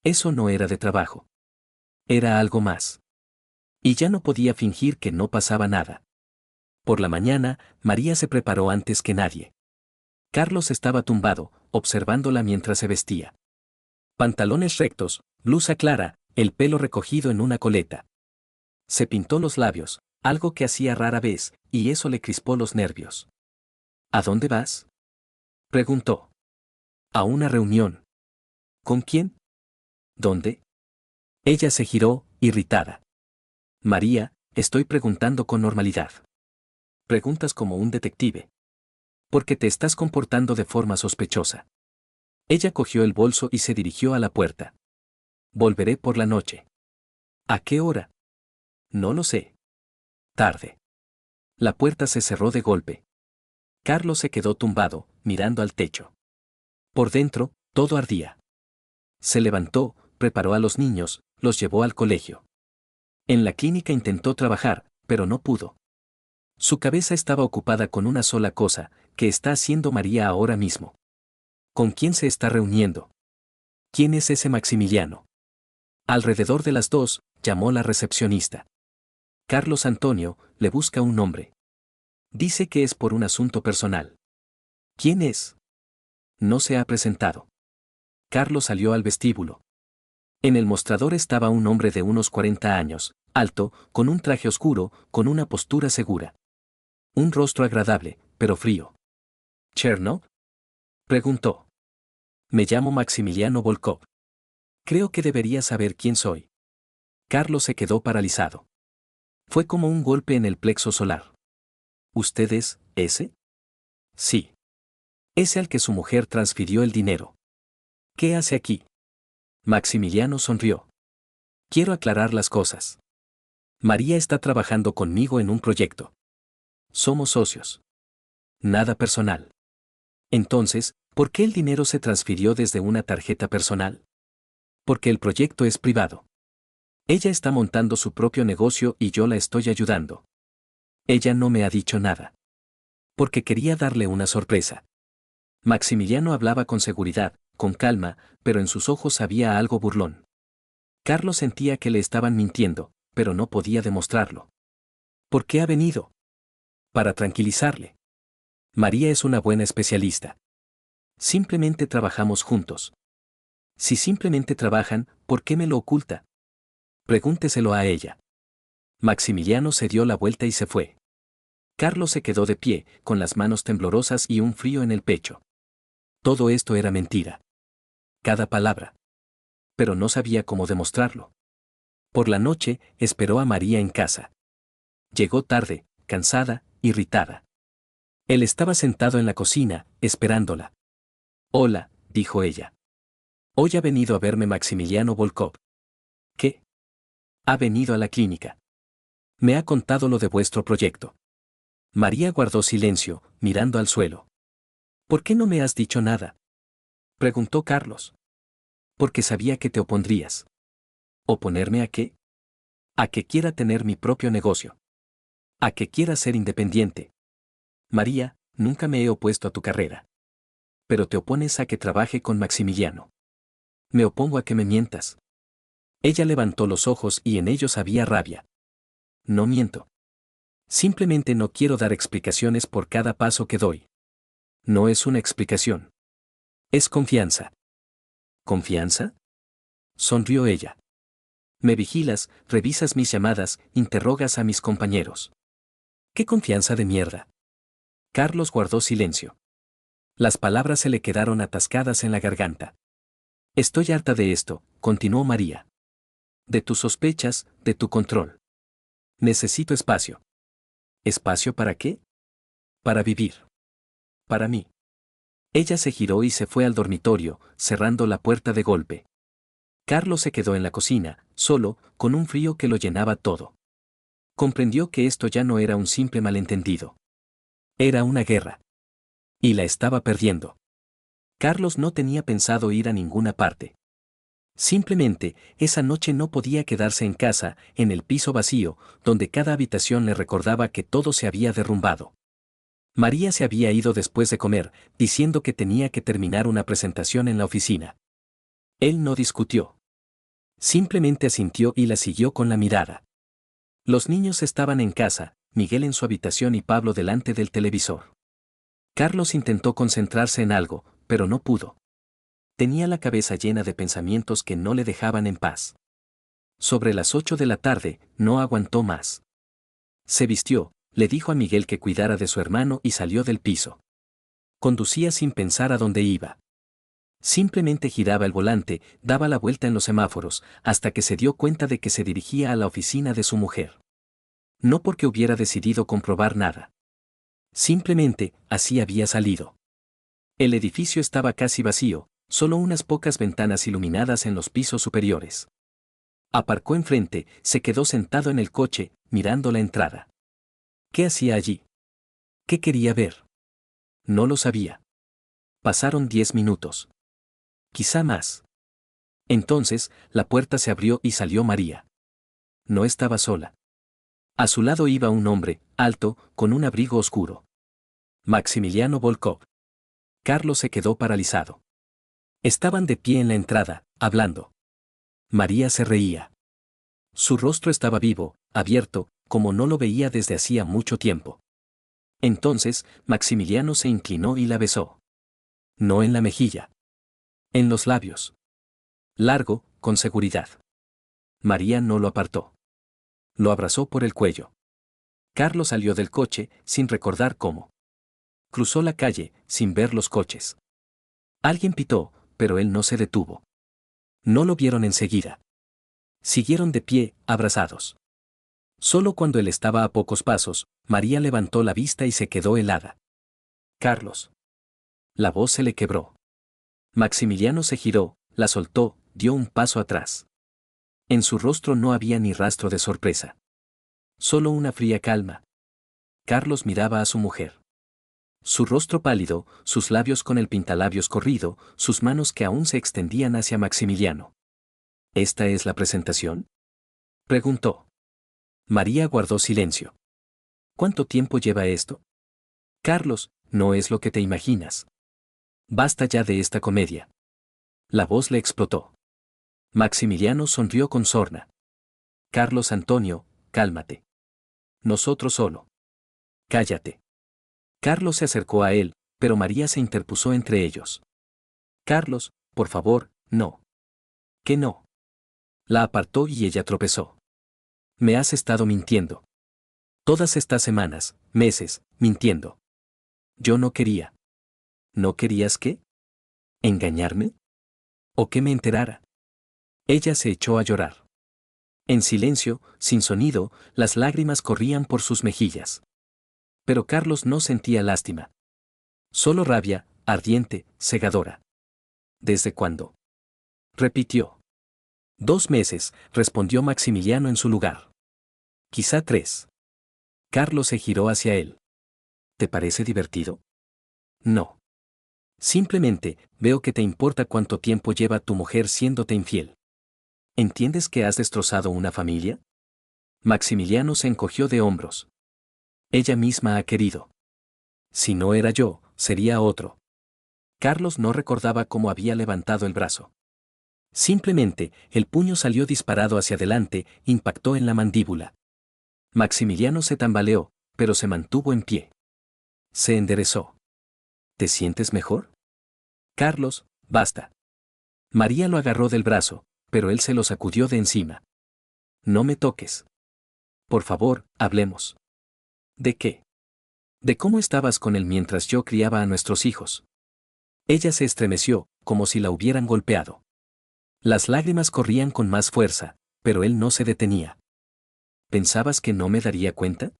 Eso no era de trabajo. Era algo más. Y ya no podía fingir que no pasaba nada. Por la mañana, María se preparó antes que nadie. Carlos estaba tumbado, observándola mientras se vestía. Pantalones rectos, blusa clara, el pelo recogido en una coleta. Se pintó los labios, algo que hacía rara vez, y eso le crispó los nervios. ¿A dónde vas?, preguntó. A una reunión. ¿Con quién? ¿Dónde? Ella se giró, irritada. María, estoy preguntando con normalidad. Preguntas como un detective. Porque te estás comportando de forma sospechosa. Ella cogió el bolso y se dirigió a la puerta. Volveré por la noche. ¿A qué hora? No lo sé. Tarde. La puerta se cerró de golpe. Carlos se quedó tumbado, mirando al techo. Por dentro, todo ardía. Se levantó, preparó a los niños, los llevó al colegio. En la clínica intentó trabajar, pero no pudo. Su cabeza estaba ocupada con una sola cosa, ¿qué está haciendo María ahora mismo? ¿Con quién se está reuniendo? ¿Quién es ese Maximiliano? Alrededor de las 2, llamó la recepcionista. Carlos Antonio, le busca un nombre. Dice que es por un asunto personal. ¿Quién es? No se ha presentado. Carlos salió al vestíbulo. En el mostrador estaba un hombre de unos 40 años, alto, con un traje oscuro, con una postura segura. Un rostro agradable, pero frío. ¿Chernov?, preguntó. Me llamo Maximiliano Volkov. Creo que debería saber quién soy. Carlos se quedó paralizado. Fue como un golpe en el plexo solar. ¿Usted es ese? Sí. Ese al que su mujer transfirió el dinero. ¿Qué hace aquí? Maximiliano sonrió. Quiero aclarar las cosas. María está trabajando conmigo en un proyecto. Somos socios. Nada personal. Entonces, ¿por qué el dinero se transfirió desde una tarjeta personal? Porque el proyecto es privado. Ella está montando su propio negocio y yo la estoy ayudando. Ella no me ha dicho nada. Porque quería darle una sorpresa. Maximiliano hablaba con seguridad, con calma, pero en sus ojos había algo burlón. Carlos sentía que le estaban mintiendo, pero no podía demostrarlo. ¿Por qué ha venido? Para tranquilizarle. María es una buena especialista. Simplemente trabajamos juntos. Si simplemente trabajan, ¿por qué me lo oculta? Pregúnteselo a ella. Maximiliano se dio la vuelta y se fue. Carlos se quedó de pie, con las manos temblorosas y un frío en el pecho. Todo esto era mentira. Cada palabra. Pero no sabía cómo demostrarlo. Por la noche, esperó a María en casa. Llegó tarde, cansada, irritada. Él estaba sentado en la cocina, esperándola. Hola, dijo ella. Hoy ha venido a verme Maximiliano Volkov. ¿Qué? Ha venido a la clínica. Me ha contado lo de vuestro proyecto. María guardó silencio, mirando al suelo. ¿Por qué no me has dicho nada? Preguntó Carlos. Porque sabía que te opondrías. ¿Oponerme a qué? A que quiera tener mi propio negocio. A que quiera ser independiente. María, nunca me he opuesto a tu carrera. Pero te opones a que trabaje con Maximiliano. Me opongo a que me mientas. Ella levantó los ojos y en ellos había rabia. No miento. Simplemente no quiero dar explicaciones por cada paso que doy. No es una explicación. Es confianza. ¿Confianza? Sonrió ella. Me vigilas, revisas mis llamadas, interrogas a mis compañeros. ¿Qué confianza de mierda? Carlos guardó silencio. Las palabras se le quedaron atascadas en la garganta. Estoy harta de esto, continuó María. De tus sospechas, de tu control. Necesito espacio. ¿Espacio para qué? Para vivir. Para mí. Ella se giró y se fue al dormitorio, cerrando la puerta de golpe. Carlos se quedó en la cocina, solo, con un frío que lo llenaba todo. Comprendió que esto ya no era un simple malentendido. Era una guerra. Y la estaba perdiendo. Carlos no tenía pensado ir a ninguna parte. Simplemente, esa noche no podía quedarse en casa, en el piso vacío, donde cada habitación le recordaba que todo se había derrumbado. María se había ido después de comer, diciendo que tenía que terminar una presentación en la oficina. Él no discutió. Simplemente asintió y la siguió con la mirada. Los niños estaban en casa, Miguel en su habitación y Pablo delante del televisor. Carlos intentó concentrarse en algo, pero no pudo. Tenía la cabeza llena de pensamientos que no le dejaban en paz. Sobre las 8 de la tarde, no aguantó más. Se vistió, le dijo a Miguel que cuidara de su hermano y salió del piso. Conducía sin pensar a dónde iba. Simplemente giraba el volante, daba la vuelta en los semáforos, hasta que se dio cuenta de que se dirigía a la oficina de su mujer. No porque hubiera decidido comprobar nada. Simplemente, así había salido. El edificio estaba casi vacío, solo unas pocas ventanas iluminadas en los pisos superiores. Aparcó enfrente, se quedó sentado en el coche, mirando la entrada. ¿Qué hacía allí? ¿Qué quería ver? No lo sabía. Pasaron 10 minutos. Quizá más. Entonces, la puerta se abrió y salió María. No estaba sola. A su lado iba un hombre, alto, con un abrigo oscuro. Maximiliano Volkov. Carlos se quedó paralizado. Estaban de pie en la entrada, hablando. María se reía. Su rostro estaba vivo, abierto, como no lo veía desde hacía mucho tiempo. Entonces, Maximiliano se inclinó y la besó. No en la mejilla. En los labios. Largo, con seguridad. María no lo apartó. Lo abrazó por el cuello. Carlos salió del coche, sin recordar cómo. Cruzó la calle, sin ver los coches. Alguien pitó, pero él no se detuvo. No lo vieron enseguida. Siguieron de pie, abrazados. Solo cuando él estaba a pocos pasos, María levantó la vista y se quedó helada. Carlos. La voz se le quebró. Maximiliano se giró, la soltó, dio un paso atrás. En su rostro no había ni rastro de sorpresa. Solo una fría calma. Carlos miraba a su mujer. Su rostro pálido, sus labios con el pintalabios corrido, sus manos que aún se extendían hacia Maximiliano. ¿Esta es la presentación?, preguntó. María guardó silencio. ¿Cuánto tiempo lleva esto? Carlos, no es lo que te imaginas. Basta ya de esta comedia. La voz le explotó. Maximiliano sonrió con sorna. Carlos Antonio, cálmate. Nosotros solo. Cállate. Carlos se acercó a él, pero María se interpuso entre ellos. Carlos, por favor, no. ¿Qué no? La apartó y ella tropezó. Me has estado mintiendo. Todas estas semanas, meses, mintiendo. Yo no quería. ¿No querías qué? ¿Engañarme? ¿O que me enterara? Ella se echó a llorar. En silencio, sin sonido, las lágrimas corrían por sus mejillas. Pero Carlos no sentía lástima. Solo rabia, ardiente, cegadora. ¿Desde cuándo?, repitió. 2 meses, respondió Maximiliano en su lugar. Quizá 3. Carlos se giró hacia él. ¿Te parece divertido? No. Simplemente, veo que te importa cuánto tiempo lleva tu mujer siéndote infiel. ¿Entiendes que has destrozado una familia? Maximiliano se encogió de hombros. Ella misma ha querido. Si no era yo, sería otro. Carlos no recordaba cómo había levantado el brazo. Simplemente, el puño salió disparado hacia adelante, impactó en la mandíbula. Maximiliano se tambaleó, pero se mantuvo en pie. Se enderezó. ¿Te sientes mejor? Carlos, basta. María lo agarró del brazo, pero él se lo sacudió de encima. No me toques. Por favor, hablemos. ¿De qué? De cómo estabas con él mientras yo criaba a nuestros hijos. Ella se estremeció, como si la hubieran golpeado. Las lágrimas corrían con más fuerza, pero él no se detenía. ¿Pensabas que no me daría cuenta?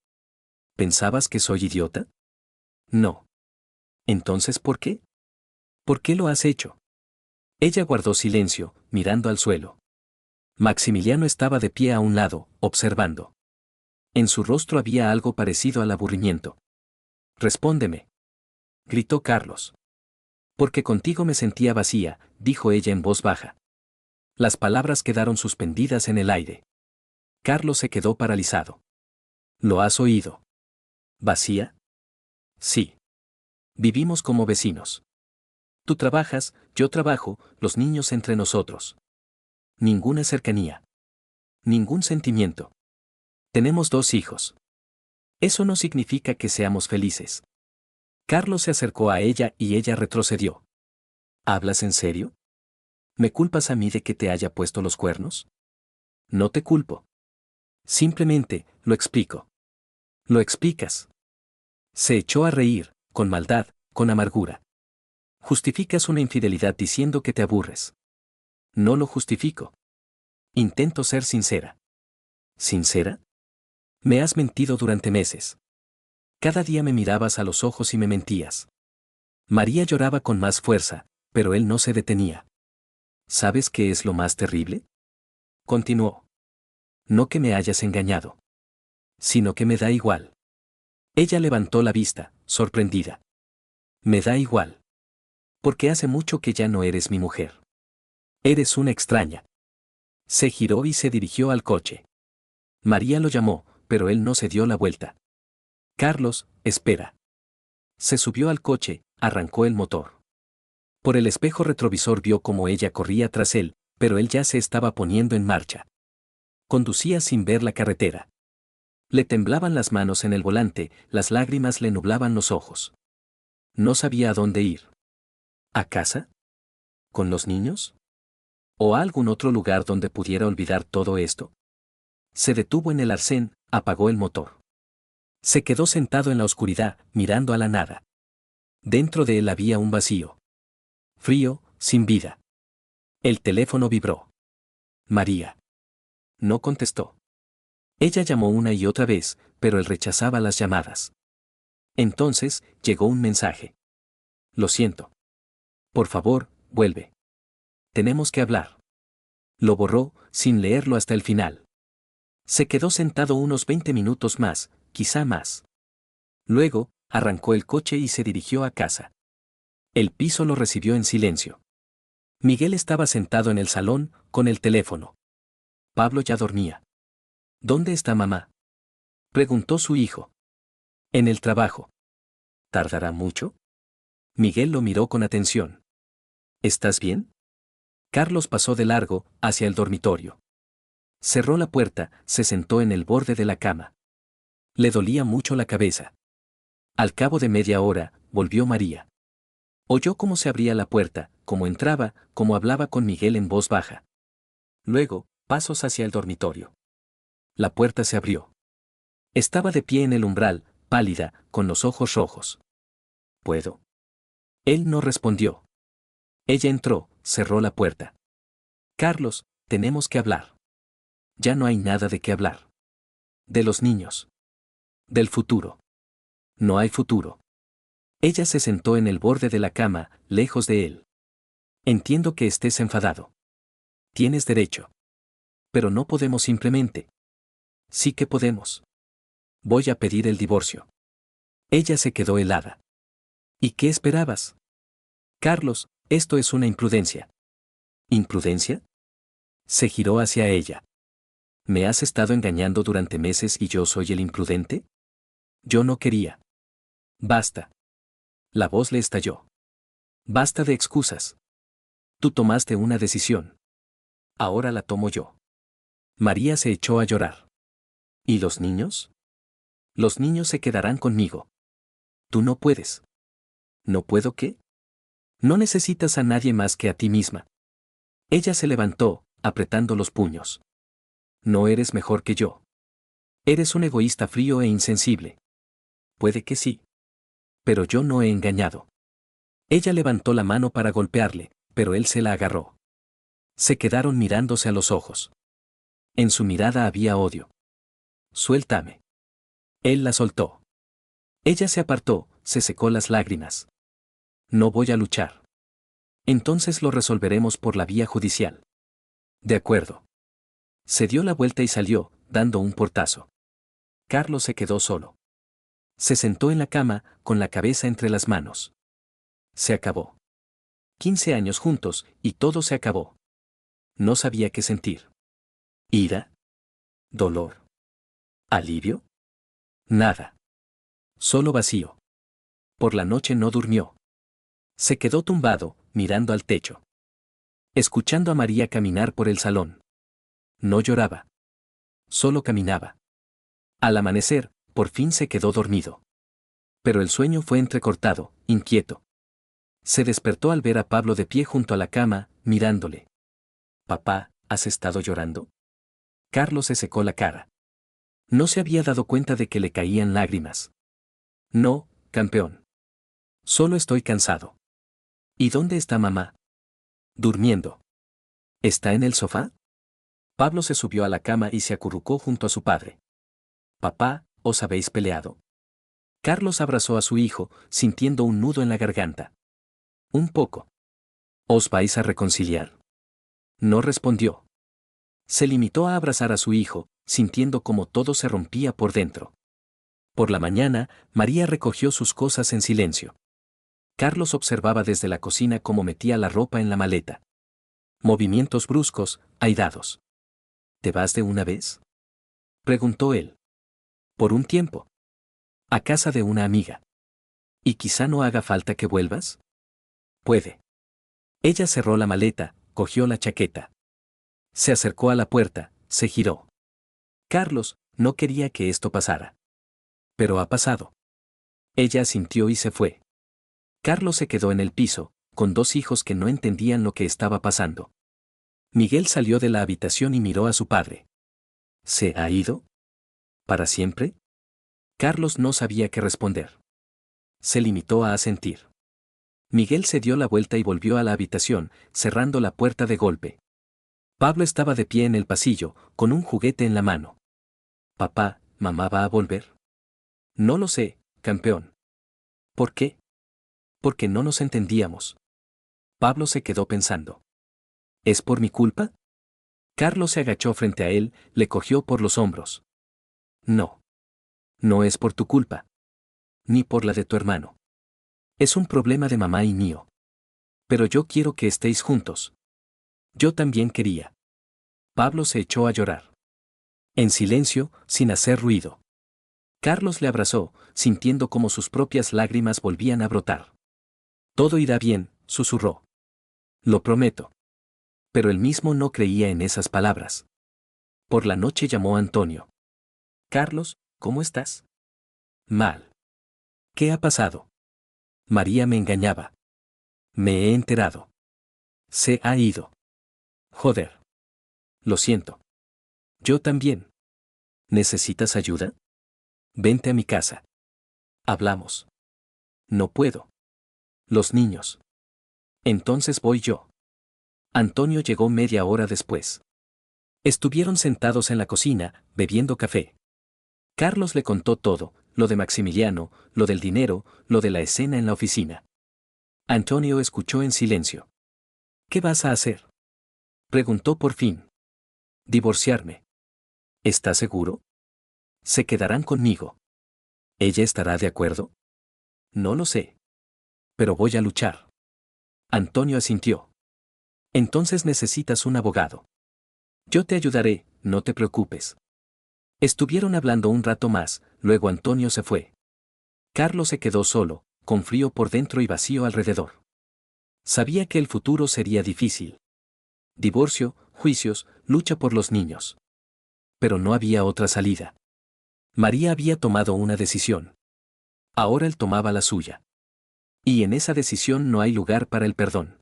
¿Pensabas que soy idiota? No. Entonces, ¿por qué? ¿Por qué lo has hecho? Ella guardó silencio, mirando al suelo. Maximiliano estaba de pie a un lado, observando. En su rostro había algo parecido al aburrimiento. Respóndeme, gritó Carlos. Porque contigo me sentía vacía, dijo ella en voz baja. Las palabras quedaron suspendidas en el aire. Carlos se quedó paralizado. ¿Lo has oído? ¿Vacía? Sí. Vivimos como vecinos. Tú trabajas, yo trabajo, los niños entre nosotros. Ninguna cercanía. Ningún sentimiento. Tenemos 2 hijos. Eso no significa que seamos felices. Carlos se acercó a ella y ella retrocedió. ¿Hablas en serio? ¿Me culpas a mí de que te haya puesto los cuernos? No te culpo. Simplemente, lo explico. Lo explicas. Se echó a reír, con maldad, con amargura. Justificas una infidelidad diciendo que te aburres. No lo justifico. Intento ser sincera. ¿Sincera? Me has mentido durante meses. Cada día me mirabas a los ojos y me mentías. María lloraba con más fuerza, pero él no se detenía. ¿Sabes qué es lo más terrible?, continuó. No que me hayas engañado. Sino que me da igual. Ella levantó la vista, sorprendida. Me da igual. Porque hace mucho que ya no eres mi mujer. Eres una extraña. Se giró y se dirigió al coche. María lo llamó, pero él no se dio la vuelta. Carlos, espera. Se subió al coche, arrancó el motor. Por el espejo retrovisor vio cómo ella corría tras él, pero él ya se estaba poniendo en marcha. Conducía sin ver la carretera. Le temblaban las manos en el volante, las lágrimas le nublaban los ojos. No sabía a dónde ir. ¿A casa? ¿Con los niños? ¿O a algún otro lugar donde pudiera olvidar todo esto? Se detuvo en el arcén, apagó el motor. Se quedó sentado en la oscuridad, mirando a la nada. Dentro de él había un vacío. Frío, sin vida. El teléfono vibró. María. No contestó. Ella llamó una y otra vez, pero él rechazaba las llamadas. Entonces, llegó un mensaje. Lo siento. Por favor, vuelve. Tenemos que hablar. Lo borró, sin leerlo hasta el final. Se quedó sentado unos 20 minutos más, quizá más. Luego, arrancó el coche y se dirigió a casa. El piso lo recibió en silencio. Miguel estaba sentado en el salón, con el teléfono. Pablo ya dormía. ¿Dónde está mamá?, preguntó su hijo. En el trabajo. ¿Tardará mucho? Miguel lo miró con atención. ¿Estás bien? Carlos pasó de largo, hacia el dormitorio. Cerró la puerta, se sentó en el borde de la cama. Le dolía mucho la cabeza. Al cabo de media hora, volvió María. Oyó cómo se abría la puerta, cómo entraba, cómo hablaba con Miguel en voz baja. Luego, pasos hacia el dormitorio. La puerta se abrió. Estaba de pie en el umbral, pálida, con los ojos rojos. ¿Puedo? Él no respondió. Ella entró, cerró la puerta. Carlos, tenemos que hablar. Ya no hay nada de qué hablar. De los niños. Del futuro. No hay futuro. Ella se sentó en el borde de la cama, lejos de él. Entiendo que estés enfadado. Tienes derecho. Pero no podemos simplemente. Sí que podemos. Voy a pedir el divorcio. Ella se quedó helada. ¿Y qué esperabas? Carlos, esto es una imprudencia. ¿Imprudencia? Se giró hacia ella. ¿Me has estado engañando durante meses y yo soy el imprudente? Yo no quería. Basta. La voz le estalló. Basta de excusas. Tú tomaste una decisión. Ahora la tomo yo. María se echó a llorar. ¿Y los niños? Los niños se quedarán conmigo. Tú no puedes. ¿No puedo qué? No necesitas a nadie más que a ti misma. Ella se levantó, apretando los puños. No eres mejor que yo. Eres un egoísta frío e insensible. Puede que sí. Pero yo no he engañado. Ella levantó la mano para golpearle, pero él se la agarró. Se quedaron mirándose a los ojos. En su mirada había odio. Suéltame. Él la soltó. Ella se apartó, se secó las lágrimas. No voy a luchar. Entonces lo resolveremos por la vía judicial. De acuerdo. Se dio la vuelta y salió, dando un portazo. Carlos se quedó solo. Se sentó en la cama, con la cabeza entre las manos. Se acabó. 15 años juntos, y todo se acabó. No sabía qué sentir. ¿Ira? ¿Dolor? ¿Alivio? Nada. Solo vacío. Por la noche no durmió. Se quedó tumbado, mirando al techo. Escuchando a María caminar por el salón. No lloraba. Solo caminaba. Al amanecer, por fin se quedó dormido. Pero el sueño fue entrecortado, inquieto. Se despertó al ver a Pablo de pie junto a la cama, mirándole. Papá, ¿has estado llorando? Carlos se secó la cara. No se había dado cuenta de que le caían lágrimas. No, campeón. Solo estoy cansado. ¿Y dónde está mamá? Durmiendo. ¿Está en el sofá? Pablo se subió a la cama y se acurrucó junto a su padre. Papá, ¿os habéis peleado? Carlos abrazó a su hijo, sintiendo un nudo en la garganta. Un poco. ¿Os vais a reconciliar? No respondió. Se limitó a abrazar a su hijo, sintiendo como todo se rompía por dentro. Por la mañana, María recogió sus cosas en silencio. Carlos observaba desde la cocina cómo metía la ropa en la maleta. Movimientos bruscos, airados. ¿Te vas de una vez?, preguntó él. Por un tiempo. A casa de una amiga. ¿Y quizá no haga falta que vuelvas? Puede. Ella cerró la maleta, cogió la chaqueta. Se acercó a la puerta, se giró. Carlos, no quería que esto pasara. Pero ha pasado. Ella asintió y se fue. Carlos se quedó en el piso, con dos hijos que no entendían lo que estaba pasando. Miguel salió de la habitación y miró a su padre. ¿Se ha ido? ¿Para siempre? Carlos no sabía qué responder. Se limitó a asentir. Miguel se dio la vuelta y volvió a la habitación, cerrando la puerta de golpe. Pablo estaba de pie en el pasillo, con un juguete en la mano. Papá, ¿mamá va a volver? No lo sé, campeón. ¿Por qué? Porque no nos entendíamos. Pablo se quedó pensando. ¿Es por mi culpa? Carlos se agachó frente a él, le cogió por los hombros. No. No es por tu culpa. ni por la de tu hermano. Es un problema de mamá y mío. Pero yo quiero que estéis juntos. Yo también quería. Pablo se echó a llorar. En silencio, sin hacer ruido. Carlos le abrazó, sintiendo cómo sus propias lágrimas volvían a brotar. Todo irá bien, susurró. Lo prometo. Pero él mismo no creía en esas palabras. Por la noche llamó a Antonio. Carlos, ¿cómo estás? Mal. ¿Qué ha pasado? María me engañaba. Me he enterado. Se ha ido. Joder. Lo siento. Yo también. ¿Necesitas ayuda? Vente a mi casa. Hablamos. No puedo. Los niños. Entonces voy yo. Antonio llegó media hora después. Estuvieron sentados en la cocina, bebiendo café. Carlos le contó todo, lo de Maximiliano, lo del dinero, lo de la escena en la oficina. Antonio escuchó en silencio. ¿Qué vas a hacer? Preguntó por fin. Divorciarme. ¿Estás seguro? Se quedarán conmigo. ¿Ella estará de acuerdo? No lo sé. Pero voy a luchar. Antonio asintió. Entonces necesitas un abogado. Yo te ayudaré, no te preocupes. Estuvieron hablando un rato más, luego Antonio se fue. Carlos se quedó solo, con frío por dentro y vacío alrededor. Sabía que el futuro sería difícil. Divorcio, juicios, lucha por los niños. Pero no había otra salida. María había tomado una decisión. Ahora él tomaba la suya. Y en esa decisión no hay lugar para el perdón.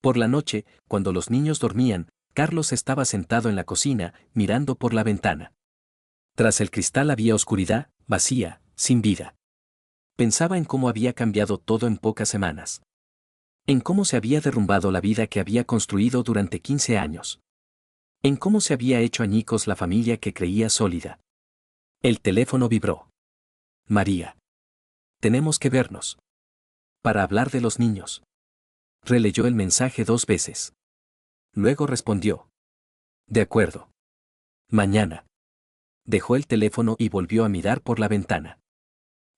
Por la noche, cuando los niños dormían, Carlos estaba sentado en la cocina, mirando por la ventana. Tras el cristal había oscuridad, vacía, sin vida. Pensaba en cómo había cambiado todo en pocas semanas. En cómo se había derrumbado la vida que había construido durante 15 años. En cómo se había hecho añicos la familia que creía sólida. El teléfono vibró. María. Tenemos que vernos. Para hablar de los niños. Releyó el mensaje 2 veces. Luego respondió. De acuerdo. Mañana. Dejó el teléfono y volvió a mirar por la ventana.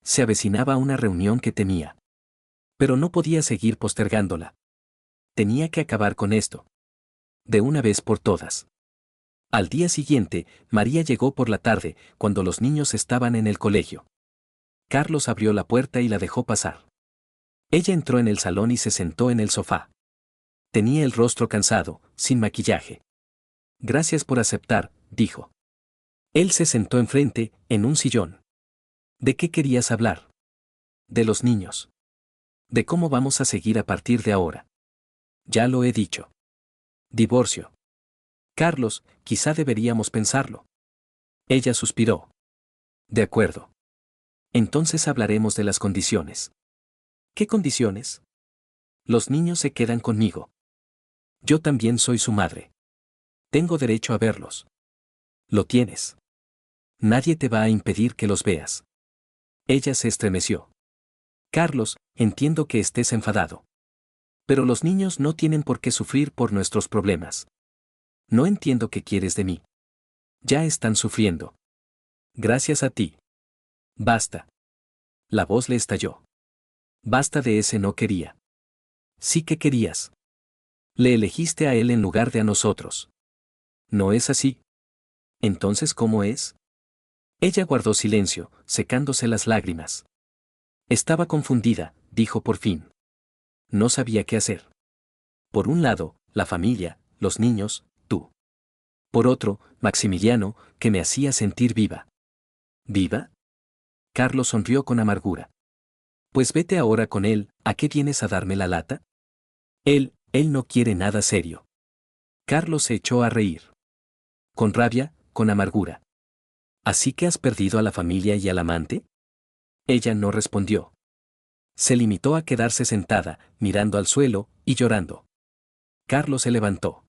Se avecinaba una reunión que temía. Pero no podía seguir postergándola. Tenía que acabar con esto. De una vez por todas. Al día siguiente, María llegó por la tarde, cuando los niños estaban en el colegio. Carlos abrió la puerta y la dejó pasar. Ella entró en el salón y se sentó en el sofá. Tenía el rostro cansado, sin maquillaje. Gracias por aceptar, dijo. Él se sentó enfrente, en un sillón. ¿De qué querías hablar? De los niños. De cómo vamos a seguir a partir de ahora. Ya lo he dicho. Divorcio. Carlos, quizá deberíamos pensarlo. Ella suspiró. De acuerdo. Entonces hablaremos de las condiciones. ¿Qué condiciones? Los niños se quedan conmigo. Yo también soy su madre. Tengo derecho a verlos. Lo tienes. Nadie te va a impedir que los veas. Ella se estremeció. Carlos, entiendo que estés enfadado. Pero los niños no tienen por qué sufrir por nuestros problemas. No entiendo qué quieres de mí. Ya están sufriendo. Gracias a ti. Basta. La voz le estalló. Basta de ese no quería. Sí que querías. Le elegiste a él en lugar de a nosotros. ¿No es así? Entonces, ¿cómo es? Ella guardó silencio, secándose las lágrimas. Estaba confundida, dijo por fin. No sabía qué hacer. Por un lado, la familia, los niños, tú. Por otro, Maximiliano, que me hacía sentir viva. ¿Viva? Carlos sonrió con amargura. Pues vete ahora con él, ¿a qué vienes a darme la lata? Él no quiere nada serio. Carlos se echó a reír. Con rabia, con amargura. ¿Así que has perdido a la familia y al amante? Ella no respondió. Se limitó a quedarse sentada, mirando al suelo, y llorando. Carlos se levantó.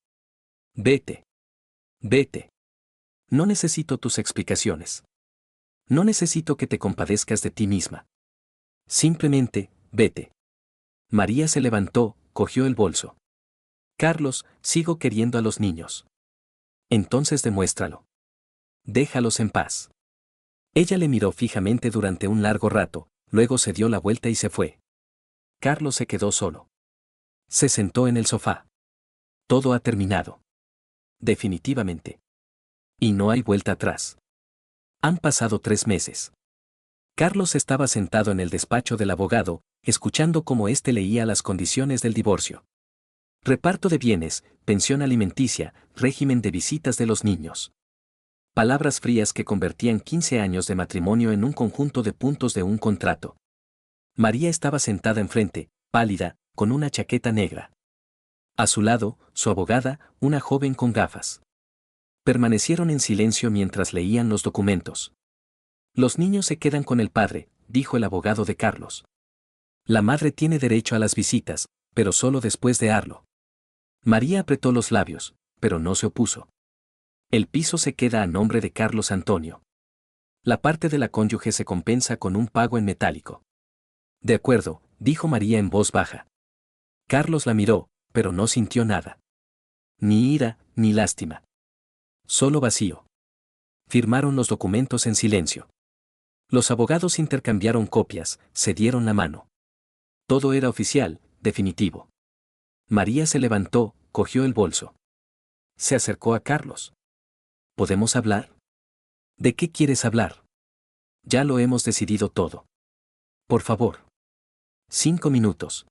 Vete. Vete. No necesito tus explicaciones. No necesito que te compadezcas de ti misma. Simplemente, vete. María se levantó, cogió el bolso. Carlos, sigo queriendo a los niños. Entonces demuéstralo. Déjalos en paz. Ella le miró fijamente durante un largo rato, Luego se dio la vuelta y se fue. Carlos se quedó solo. Se sentó en el sofá. Todo ha terminado. Definitivamente. Y no hay vuelta atrás. Han pasado 3 meses. Carlos estaba sentado en el despacho del abogado, escuchando cómo éste leía las condiciones del divorcio. Reparto de bienes, pensión alimenticia, régimen de visitas de los niños. Palabras frías que convertían 15 años de matrimonio en un conjunto de puntos de un contrato. María estaba sentada enfrente, pálida, con una chaqueta negra. A su lado, su abogada, una joven con gafas. Permanecieron en silencio mientras leían los documentos. Los niños se quedan con el padre, dijo el abogado de Carlos. La madre tiene derecho a las visitas, pero solo después de Arlo. María apretó los labios, pero no se opuso. El piso se queda a nombre de Carlos Antonio. La parte de la cónyuge se compensa con un pago en metálico. De acuerdo, dijo María en voz baja. Carlos la miró, pero no sintió nada. Ni ira, ni lástima. Solo vacío. Firmaron los documentos en silencio. Los abogados intercambiaron copias, se dieron la mano. Todo era oficial, definitivo. María se levantó, cogió el bolso. Se acercó a Carlos. ¿Podemos hablar? ¿De qué quieres hablar? Ya lo hemos decidido todo. Por favor. 5 minutos.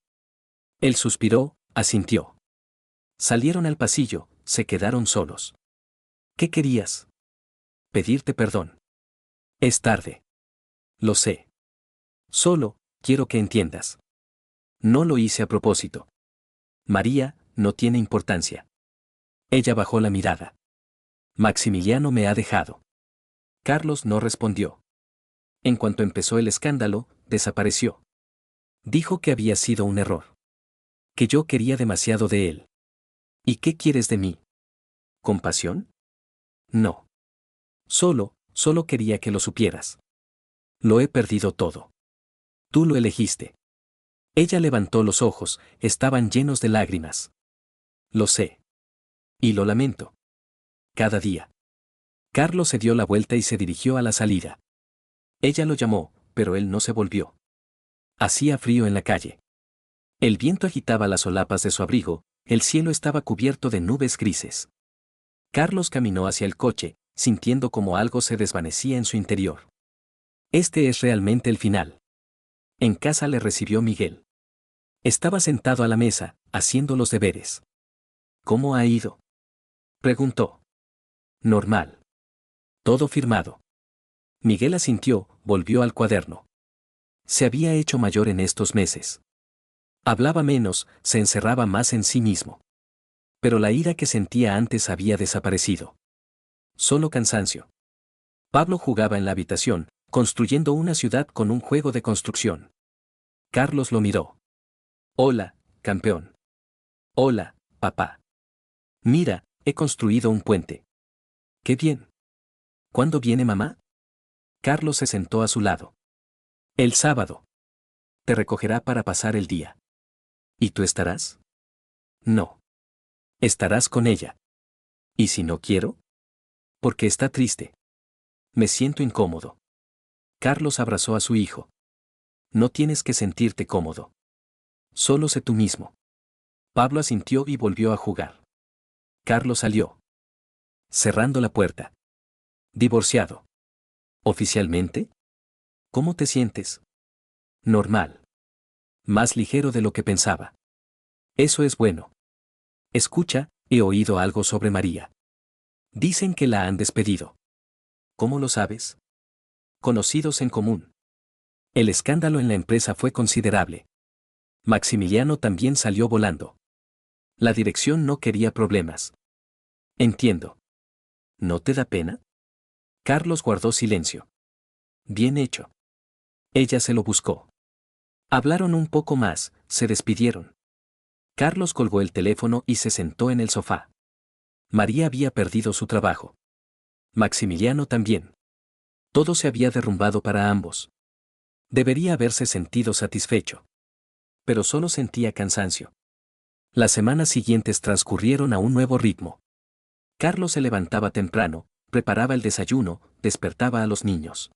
Él suspiró, asintió. Salieron al pasillo, se quedaron solos. ¿Qué querías? Pedirte perdón. Es tarde. Lo sé. Solo, quiero que entiendas. No lo hice a propósito. María, no tiene importancia. Ella bajó la mirada. Maximiliano me ha dejado. Carlos no respondió. En cuanto empezó el escándalo, desapareció. Dijo que había sido un error. Que yo quería demasiado de él. ¿Y qué quieres de mí? ¿Compasión? No. Solo quería que lo supieras. Lo he perdido todo. Tú lo elegiste. Ella levantó los ojos, estaban llenos de lágrimas. Lo sé. Y lo lamento. Cada día. Carlos se dio la vuelta y se dirigió a la salida. Ella lo llamó, pero él no se volvió. Hacía frío en la calle. El viento agitaba las solapas de su abrigo, el cielo estaba cubierto de nubes grises. Carlos caminó hacia el coche, sintiendo como algo se desvanecía en su interior. Este es realmente el final. En casa le recibió Miguel. Estaba sentado a la mesa, haciendo los deberes. ¿Cómo ha ido? Preguntó. Normal. Todo firmado. Miguel asintió, volvió al cuaderno. Se había hecho mayor en estos meses. Hablaba menos, se encerraba más en sí mismo. Pero la ira que sentía antes había desaparecido. Solo cansancio. Pablo jugaba en la habitación, construyendo una ciudad con un juego de construcción. Carlos lo miró. Hola, campeón. Hola, papá. Mira, he construido un puente. ¡Qué bien! ¿Cuándo viene mamá? Carlos se sentó a su lado. El sábado. Te recogerá para pasar el día. ¿Y tú estarás? No. Estarás con ella. ¿Y si no quiero? Porque está triste. Me siento incómodo. Carlos abrazó a su hijo. No tienes que sentirte cómodo. Solo sé tú mismo. Pablo asintió y volvió a jugar. Carlos salió. Cerrando la puerta. Divorciado. ¿Oficialmente? ¿Cómo te sientes? Normal. Más ligero de lo que pensaba. Eso es bueno. Escucha, he oído algo sobre María. Dicen que la han despedido. ¿Cómo lo sabes? Conocidos en común. El escándalo en la empresa fue considerable. Maximiliano también salió volando. La dirección no quería problemas. Entiendo. ¿No te da pena? Carlos guardó silencio. Bien hecho. Ella se lo buscó. Hablaron un poco más, se despidieron. Carlos colgó el teléfono y se sentó en el sofá. María había perdido su trabajo. Maximiliano también. Todo se había derrumbado para ambos. Debería haberse sentido satisfecho. Pero solo sentía cansancio. Las semanas siguientes transcurrieron a un nuevo ritmo. Carlos se levantaba temprano, preparaba el desayuno, despertaba a los niños.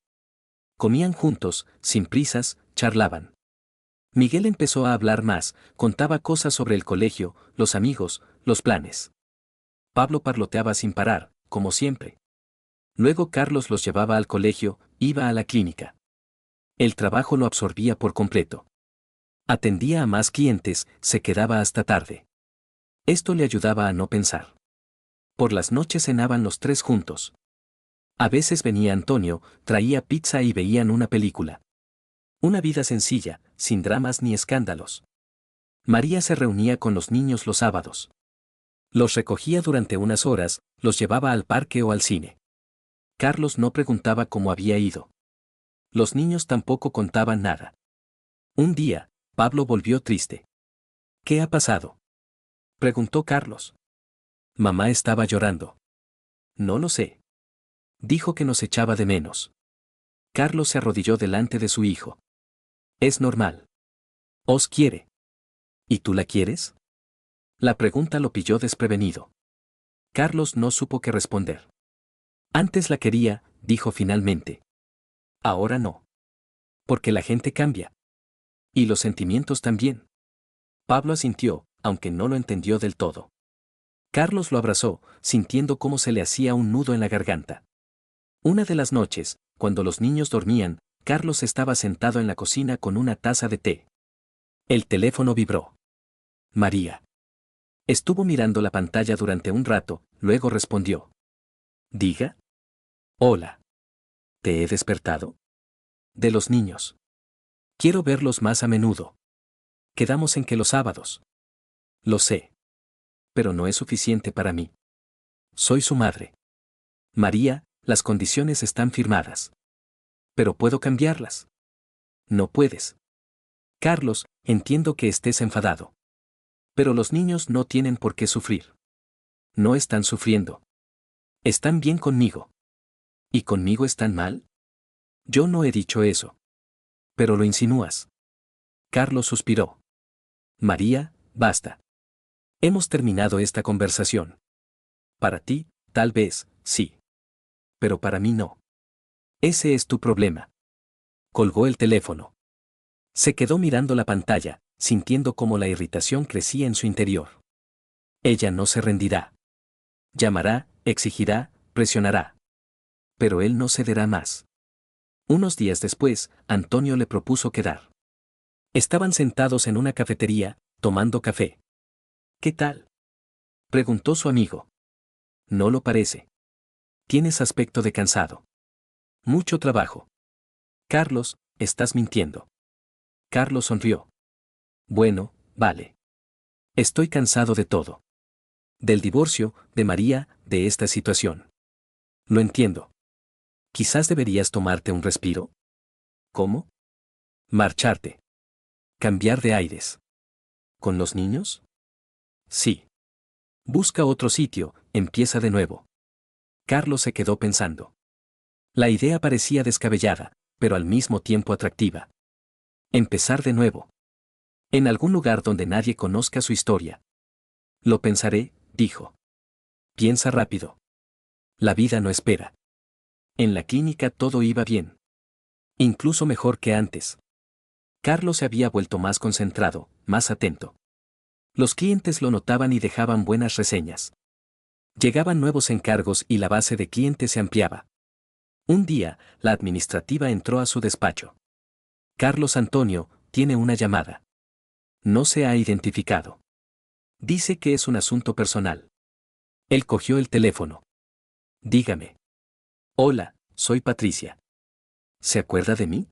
Comían juntos, sin prisas, charlaban. Miguel empezó a hablar más, contaba cosas sobre el colegio, los amigos, los planes. Pablo parloteaba sin parar, como siempre. Luego Carlos los llevaba al colegio, iba a la clínica. El trabajo lo absorbía por completo. Atendía a más clientes, se quedaba hasta tarde. Esto le ayudaba a no pensar. Por las noches cenaban los tres juntos. A veces venía Antonio, traía pizza y veían una película. Una vida sencilla, sin dramas ni escándalos. María se reunía con los niños los sábados. Los recogía durante unas horas, los llevaba al parque o al cine. Carlos no preguntaba cómo había ido. Los niños tampoco contaban nada. Un día, Pablo volvió triste. ¿Qué ha pasado?, preguntó Carlos. Mamá estaba llorando. No lo sé. Dijo que nos echaba de menos. Carlos se arrodilló delante de su hijo. Es normal. Os quiere. ¿Y tú la quieres? La pregunta lo pilló desprevenido. Carlos no supo qué responder. Antes la quería, dijo finalmente. Ahora no. Porque la gente cambia. Y los sentimientos también. Pablo asintió, aunque no lo entendió del todo. Carlos lo abrazó, sintiendo cómo se le hacía un nudo en la garganta. Una de las noches, cuando los niños dormían, Carlos estaba sentado en la cocina con una taza de té. El teléfono vibró. María. Estuvo mirando la pantalla durante un rato, luego respondió. Diga. Hola. ¿Te he despertado? De los niños. Quiero verlos más a menudo. Quedamos en que los sábados. Lo sé. Pero no es suficiente para mí. Soy su madre. María, las condiciones están firmadas. Pero puedo cambiarlas. No puedes. Carlos, entiendo que estés enfadado. Pero los niños no tienen por qué sufrir. No están sufriendo. Están bien conmigo. ¿Y conmigo están mal? Yo no he dicho eso. Pero lo insinúas. Carlos suspiró. María, basta. Hemos terminado esta conversación. Para ti, tal vez, sí. Pero para mí no. Ese es tu problema. Colgó el teléfono. Se quedó mirando la pantalla, sintiendo cómo la irritación crecía en su interior. Ella no se rendirá. Llamará, exigirá, presionará. Pero él no cederá más. Unos días después, Antonio le propuso quedar. Estaban sentados en una cafetería, tomando café. ¿Qué tal?, preguntó su amigo. No lo parece. Tienes aspecto de cansado. Mucho trabajo. Carlos, estás mintiendo. Carlos sonrió. Bueno, vale. Estoy cansado de todo. Del divorcio, de María, de esta situación. Lo entiendo. Quizás deberías tomarte un respiro. ¿Cómo? Marcharte. Cambiar de aires. ¿Con los niños? Sí. Busca otro sitio, empieza de nuevo. Carlos se quedó pensando. La idea parecía descabellada, pero al mismo tiempo atractiva. Empezar de nuevo. En algún lugar donde nadie conozca su historia. Lo pensaré, dijo. Piensa rápido. La vida no espera. En la clínica todo iba bien. Incluso mejor que antes. Carlos se había vuelto más concentrado, más atento. Los clientes lo notaban y dejaban buenas reseñas. Llegaban nuevos encargos y la base de clientes se ampliaba. Un día, la administrativa entró a su despacho. Carlos Antonio, tiene una llamada. No se ha identificado. Dice que es un asunto personal. Él cogió el teléfono. Dígame. Hola, soy Patricia. ¿Se acuerda de mí?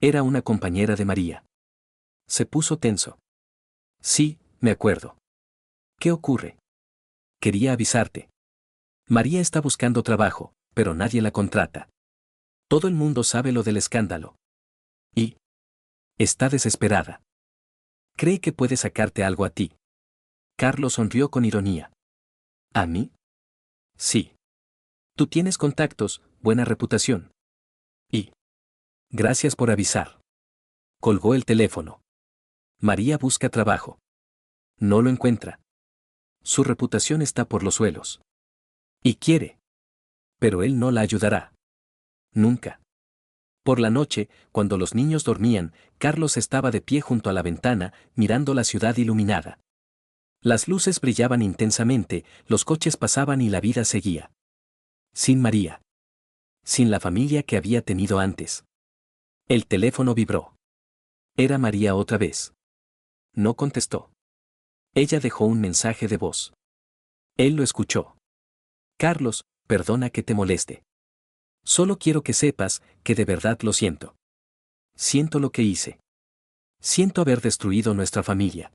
Era una compañera de María. Se puso tenso. Sí, me acuerdo. ¿Qué ocurre? Quería avisarte. María está buscando trabajo, pero nadie la contrata. Todo el mundo sabe lo del escándalo. Y está desesperada. Cree que puede sacarte algo a ti. Carlos sonrió con ironía. ¿A mí? Sí. Tú tienes contactos, buena reputación. Y gracias por avisar. Colgó el teléfono. María busca trabajo. No lo encuentra. Su reputación está por los suelos. Y quiere. Pero él no la ayudará. Nunca. Por la noche, cuando los niños dormían, Carlos estaba de pie junto a la ventana, mirando la ciudad iluminada. Las luces brillaban intensamente, los coches pasaban y la vida seguía. Sin María. Sin la familia que había tenido antes. El teléfono vibró. Era María otra vez. No contestó. Ella dejó un mensaje de voz. Él lo escuchó. Carlos, perdona que te moleste. Solo quiero que sepas que de verdad lo siento. Siento lo que hice. Siento haber destruido nuestra familia.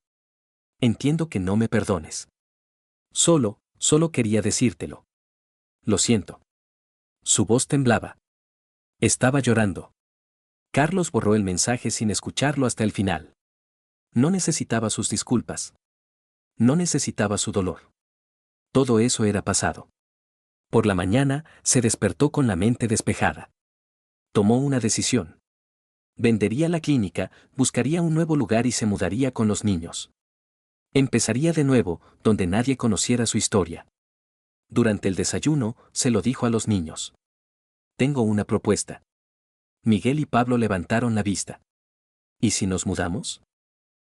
Entiendo que no me perdones. Solo quería decírtelo. Lo siento. Su voz temblaba. Estaba llorando. Carlos borró el mensaje sin escucharlo hasta el final. No necesitaba sus disculpas. No necesitaba su dolor. Todo eso era pasado. Por la mañana, se despertó con la mente despejada. Tomó una decisión. Vendería la clínica, buscaría un nuevo lugar y se mudaría con los niños. Empezaría de nuevo, donde nadie conociera su historia. Durante el desayuno, se lo dijo a los niños. Tengo una propuesta. Miguel y Pablo levantaron la vista. ¿Y si nos mudamos?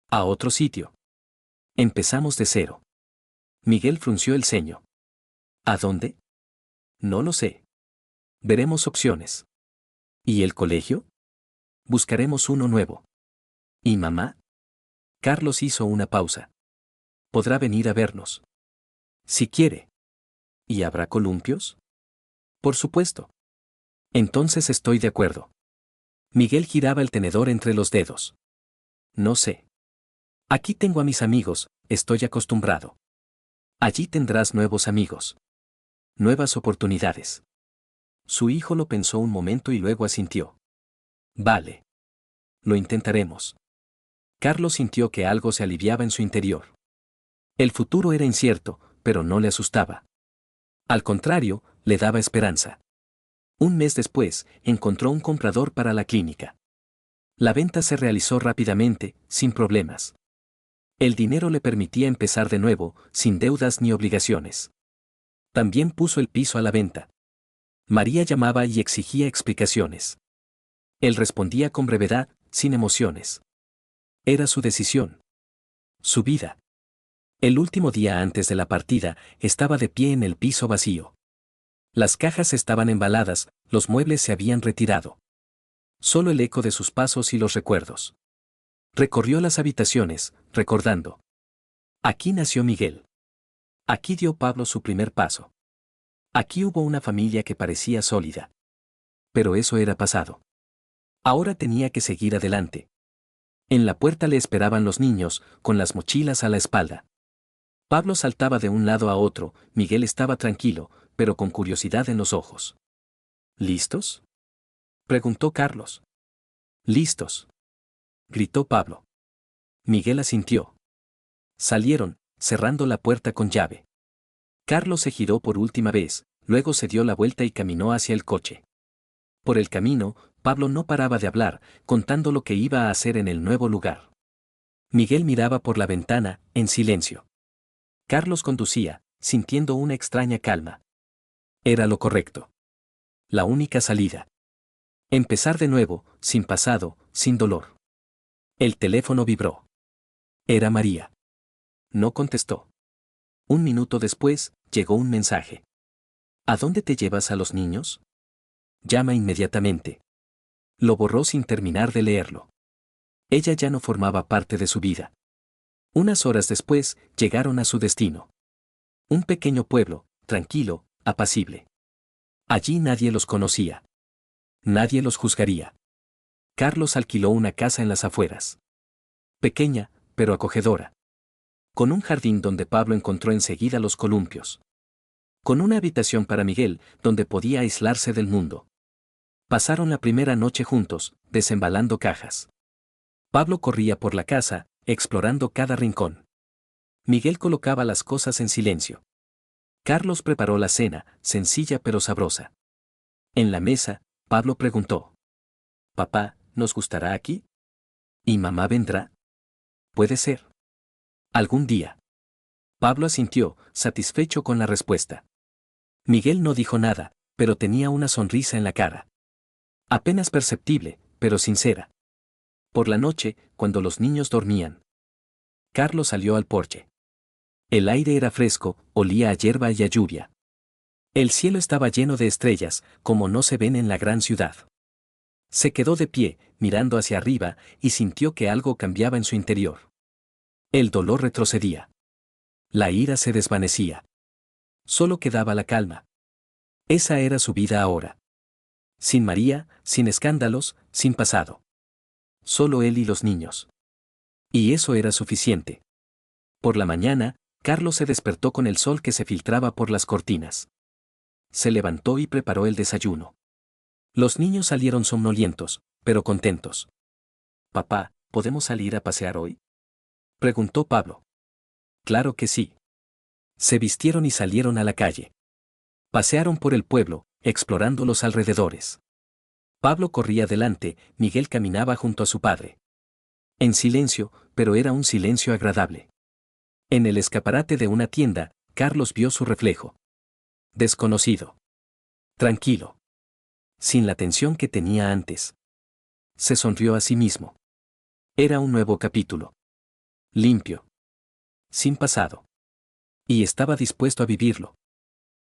A otro sitio. Empezamos de cero. Miguel frunció el ceño. ¿A dónde? No lo sé. Veremos opciones. ¿Y el colegio? Buscaremos uno nuevo. ¿Y mamá? Carlos hizo una pausa. Podrá venir a vernos. Si quiere. ¿Y habrá columpios? Por supuesto. Entonces estoy de acuerdo. Miguel giraba el tenedor entre los dedos. No sé. Aquí tengo a mis amigos, estoy acostumbrado. Allí tendrás nuevos amigos. Nuevas oportunidades. Su hijo lo pensó un momento y luego asintió. Vale. Lo intentaremos. Carlos sintió que algo se aliviaba en su interior. El futuro era incierto, pero no le asustaba. Al contrario, le daba esperanza. Un mes después, encontró un comprador para la clínica. La venta se realizó rápidamente, sin problemas. El dinero le permitía empezar de nuevo, sin deudas ni obligaciones. También puso el piso a la venta. María llamaba y exigía explicaciones. Él respondía con brevedad, sin emociones. Era su decisión. Su vida. El último día antes de la partida, estaba de pie en el piso vacío. Las cajas estaban embaladas, los muebles se habían retirado. Solo el eco de sus pasos y los recuerdos. Recorrió las habitaciones, recordando. Aquí nació Miguel. Aquí dio Pablo su primer paso. Aquí hubo una familia que parecía sólida. Pero eso era pasado. Ahora tenía que seguir adelante. En la puerta le esperaban los niños, con las mochilas a la espalda. Pablo saltaba de un lado a otro, Miguel estaba tranquilo, pero con curiosidad en los ojos. ¿Listos? Preguntó Carlos. Listos. Gritó Pablo. Miguel asintió. Salieron, cerrando la puerta con llave. Carlos se giró por última vez, luego se dio la vuelta y caminó hacia el coche. Por el camino, Pablo no paraba de hablar, contando lo que iba a hacer en el nuevo lugar. Miguel miraba por la ventana, en silencio. Carlos conducía, sintiendo una extraña calma. Era lo correcto. La única salida. Empezar de nuevo, sin pasado, sin dolor. El teléfono vibró. Era María. No contestó. Un minuto después, llegó un mensaje. ¿A dónde te llevas a los niños? Llama inmediatamente. Lo borró sin terminar de leerlo. Ella ya no formaba parte de su vida. Unas horas después, llegaron a su destino. Un pequeño pueblo, tranquilo, apacible. Allí nadie los conocía. Nadie los juzgaría. Carlos alquiló una casa en las afueras. Pequeña, pero acogedora. Con un jardín donde Pablo encontró enseguida los columpios. Con una habitación para Miguel, donde podía aislarse del mundo. Pasaron la primera noche juntos, desembalando cajas. Pablo corría por la casa, explorando cada rincón. Miguel colocaba las cosas en silencio. Carlos preparó la cena, sencilla pero sabrosa. En la mesa, Pablo preguntó. «Papá, ¿nos gustará aquí? ¿Y mamá vendrá?» «Puede ser. Algún día». Pablo asintió, satisfecho con la respuesta. Miguel no dijo nada, pero tenía una sonrisa en la cara. Apenas perceptible, pero sincera. Por la noche, cuando los niños dormían, Carlos salió al porche. El aire era fresco, olía a hierba y a lluvia. El cielo estaba lleno de estrellas, como no se ven en la gran ciudad. Se quedó de pie, mirando hacia arriba, y sintió que algo cambiaba en su interior. El dolor retrocedía. La ira se desvanecía. Solo quedaba la calma. Esa era su vida ahora. Sin María, sin escándalos, sin pasado. Solo él y los niños. Y eso era suficiente. Por la mañana, Carlos se despertó con el sol que se filtraba por las cortinas. Se levantó y preparó el desayuno. Los niños salieron somnolientos, pero contentos. «Papá, ¿podemos salir a pasear hoy?», preguntó Pablo. Claro que sí. Se vistieron y salieron a la calle. Pasearon por el pueblo, explorando los alrededores. Pablo corría delante, Miguel caminaba junto a su padre. En silencio, pero era un silencio agradable. En el escaparate de una tienda, Carlos vio su reflejo. Desconocido. Tranquilo. Sin la tensión que tenía antes. Se sonrió a sí mismo. Era un nuevo capítulo. Limpio. Sin pasado. Y estaba dispuesto a vivirlo.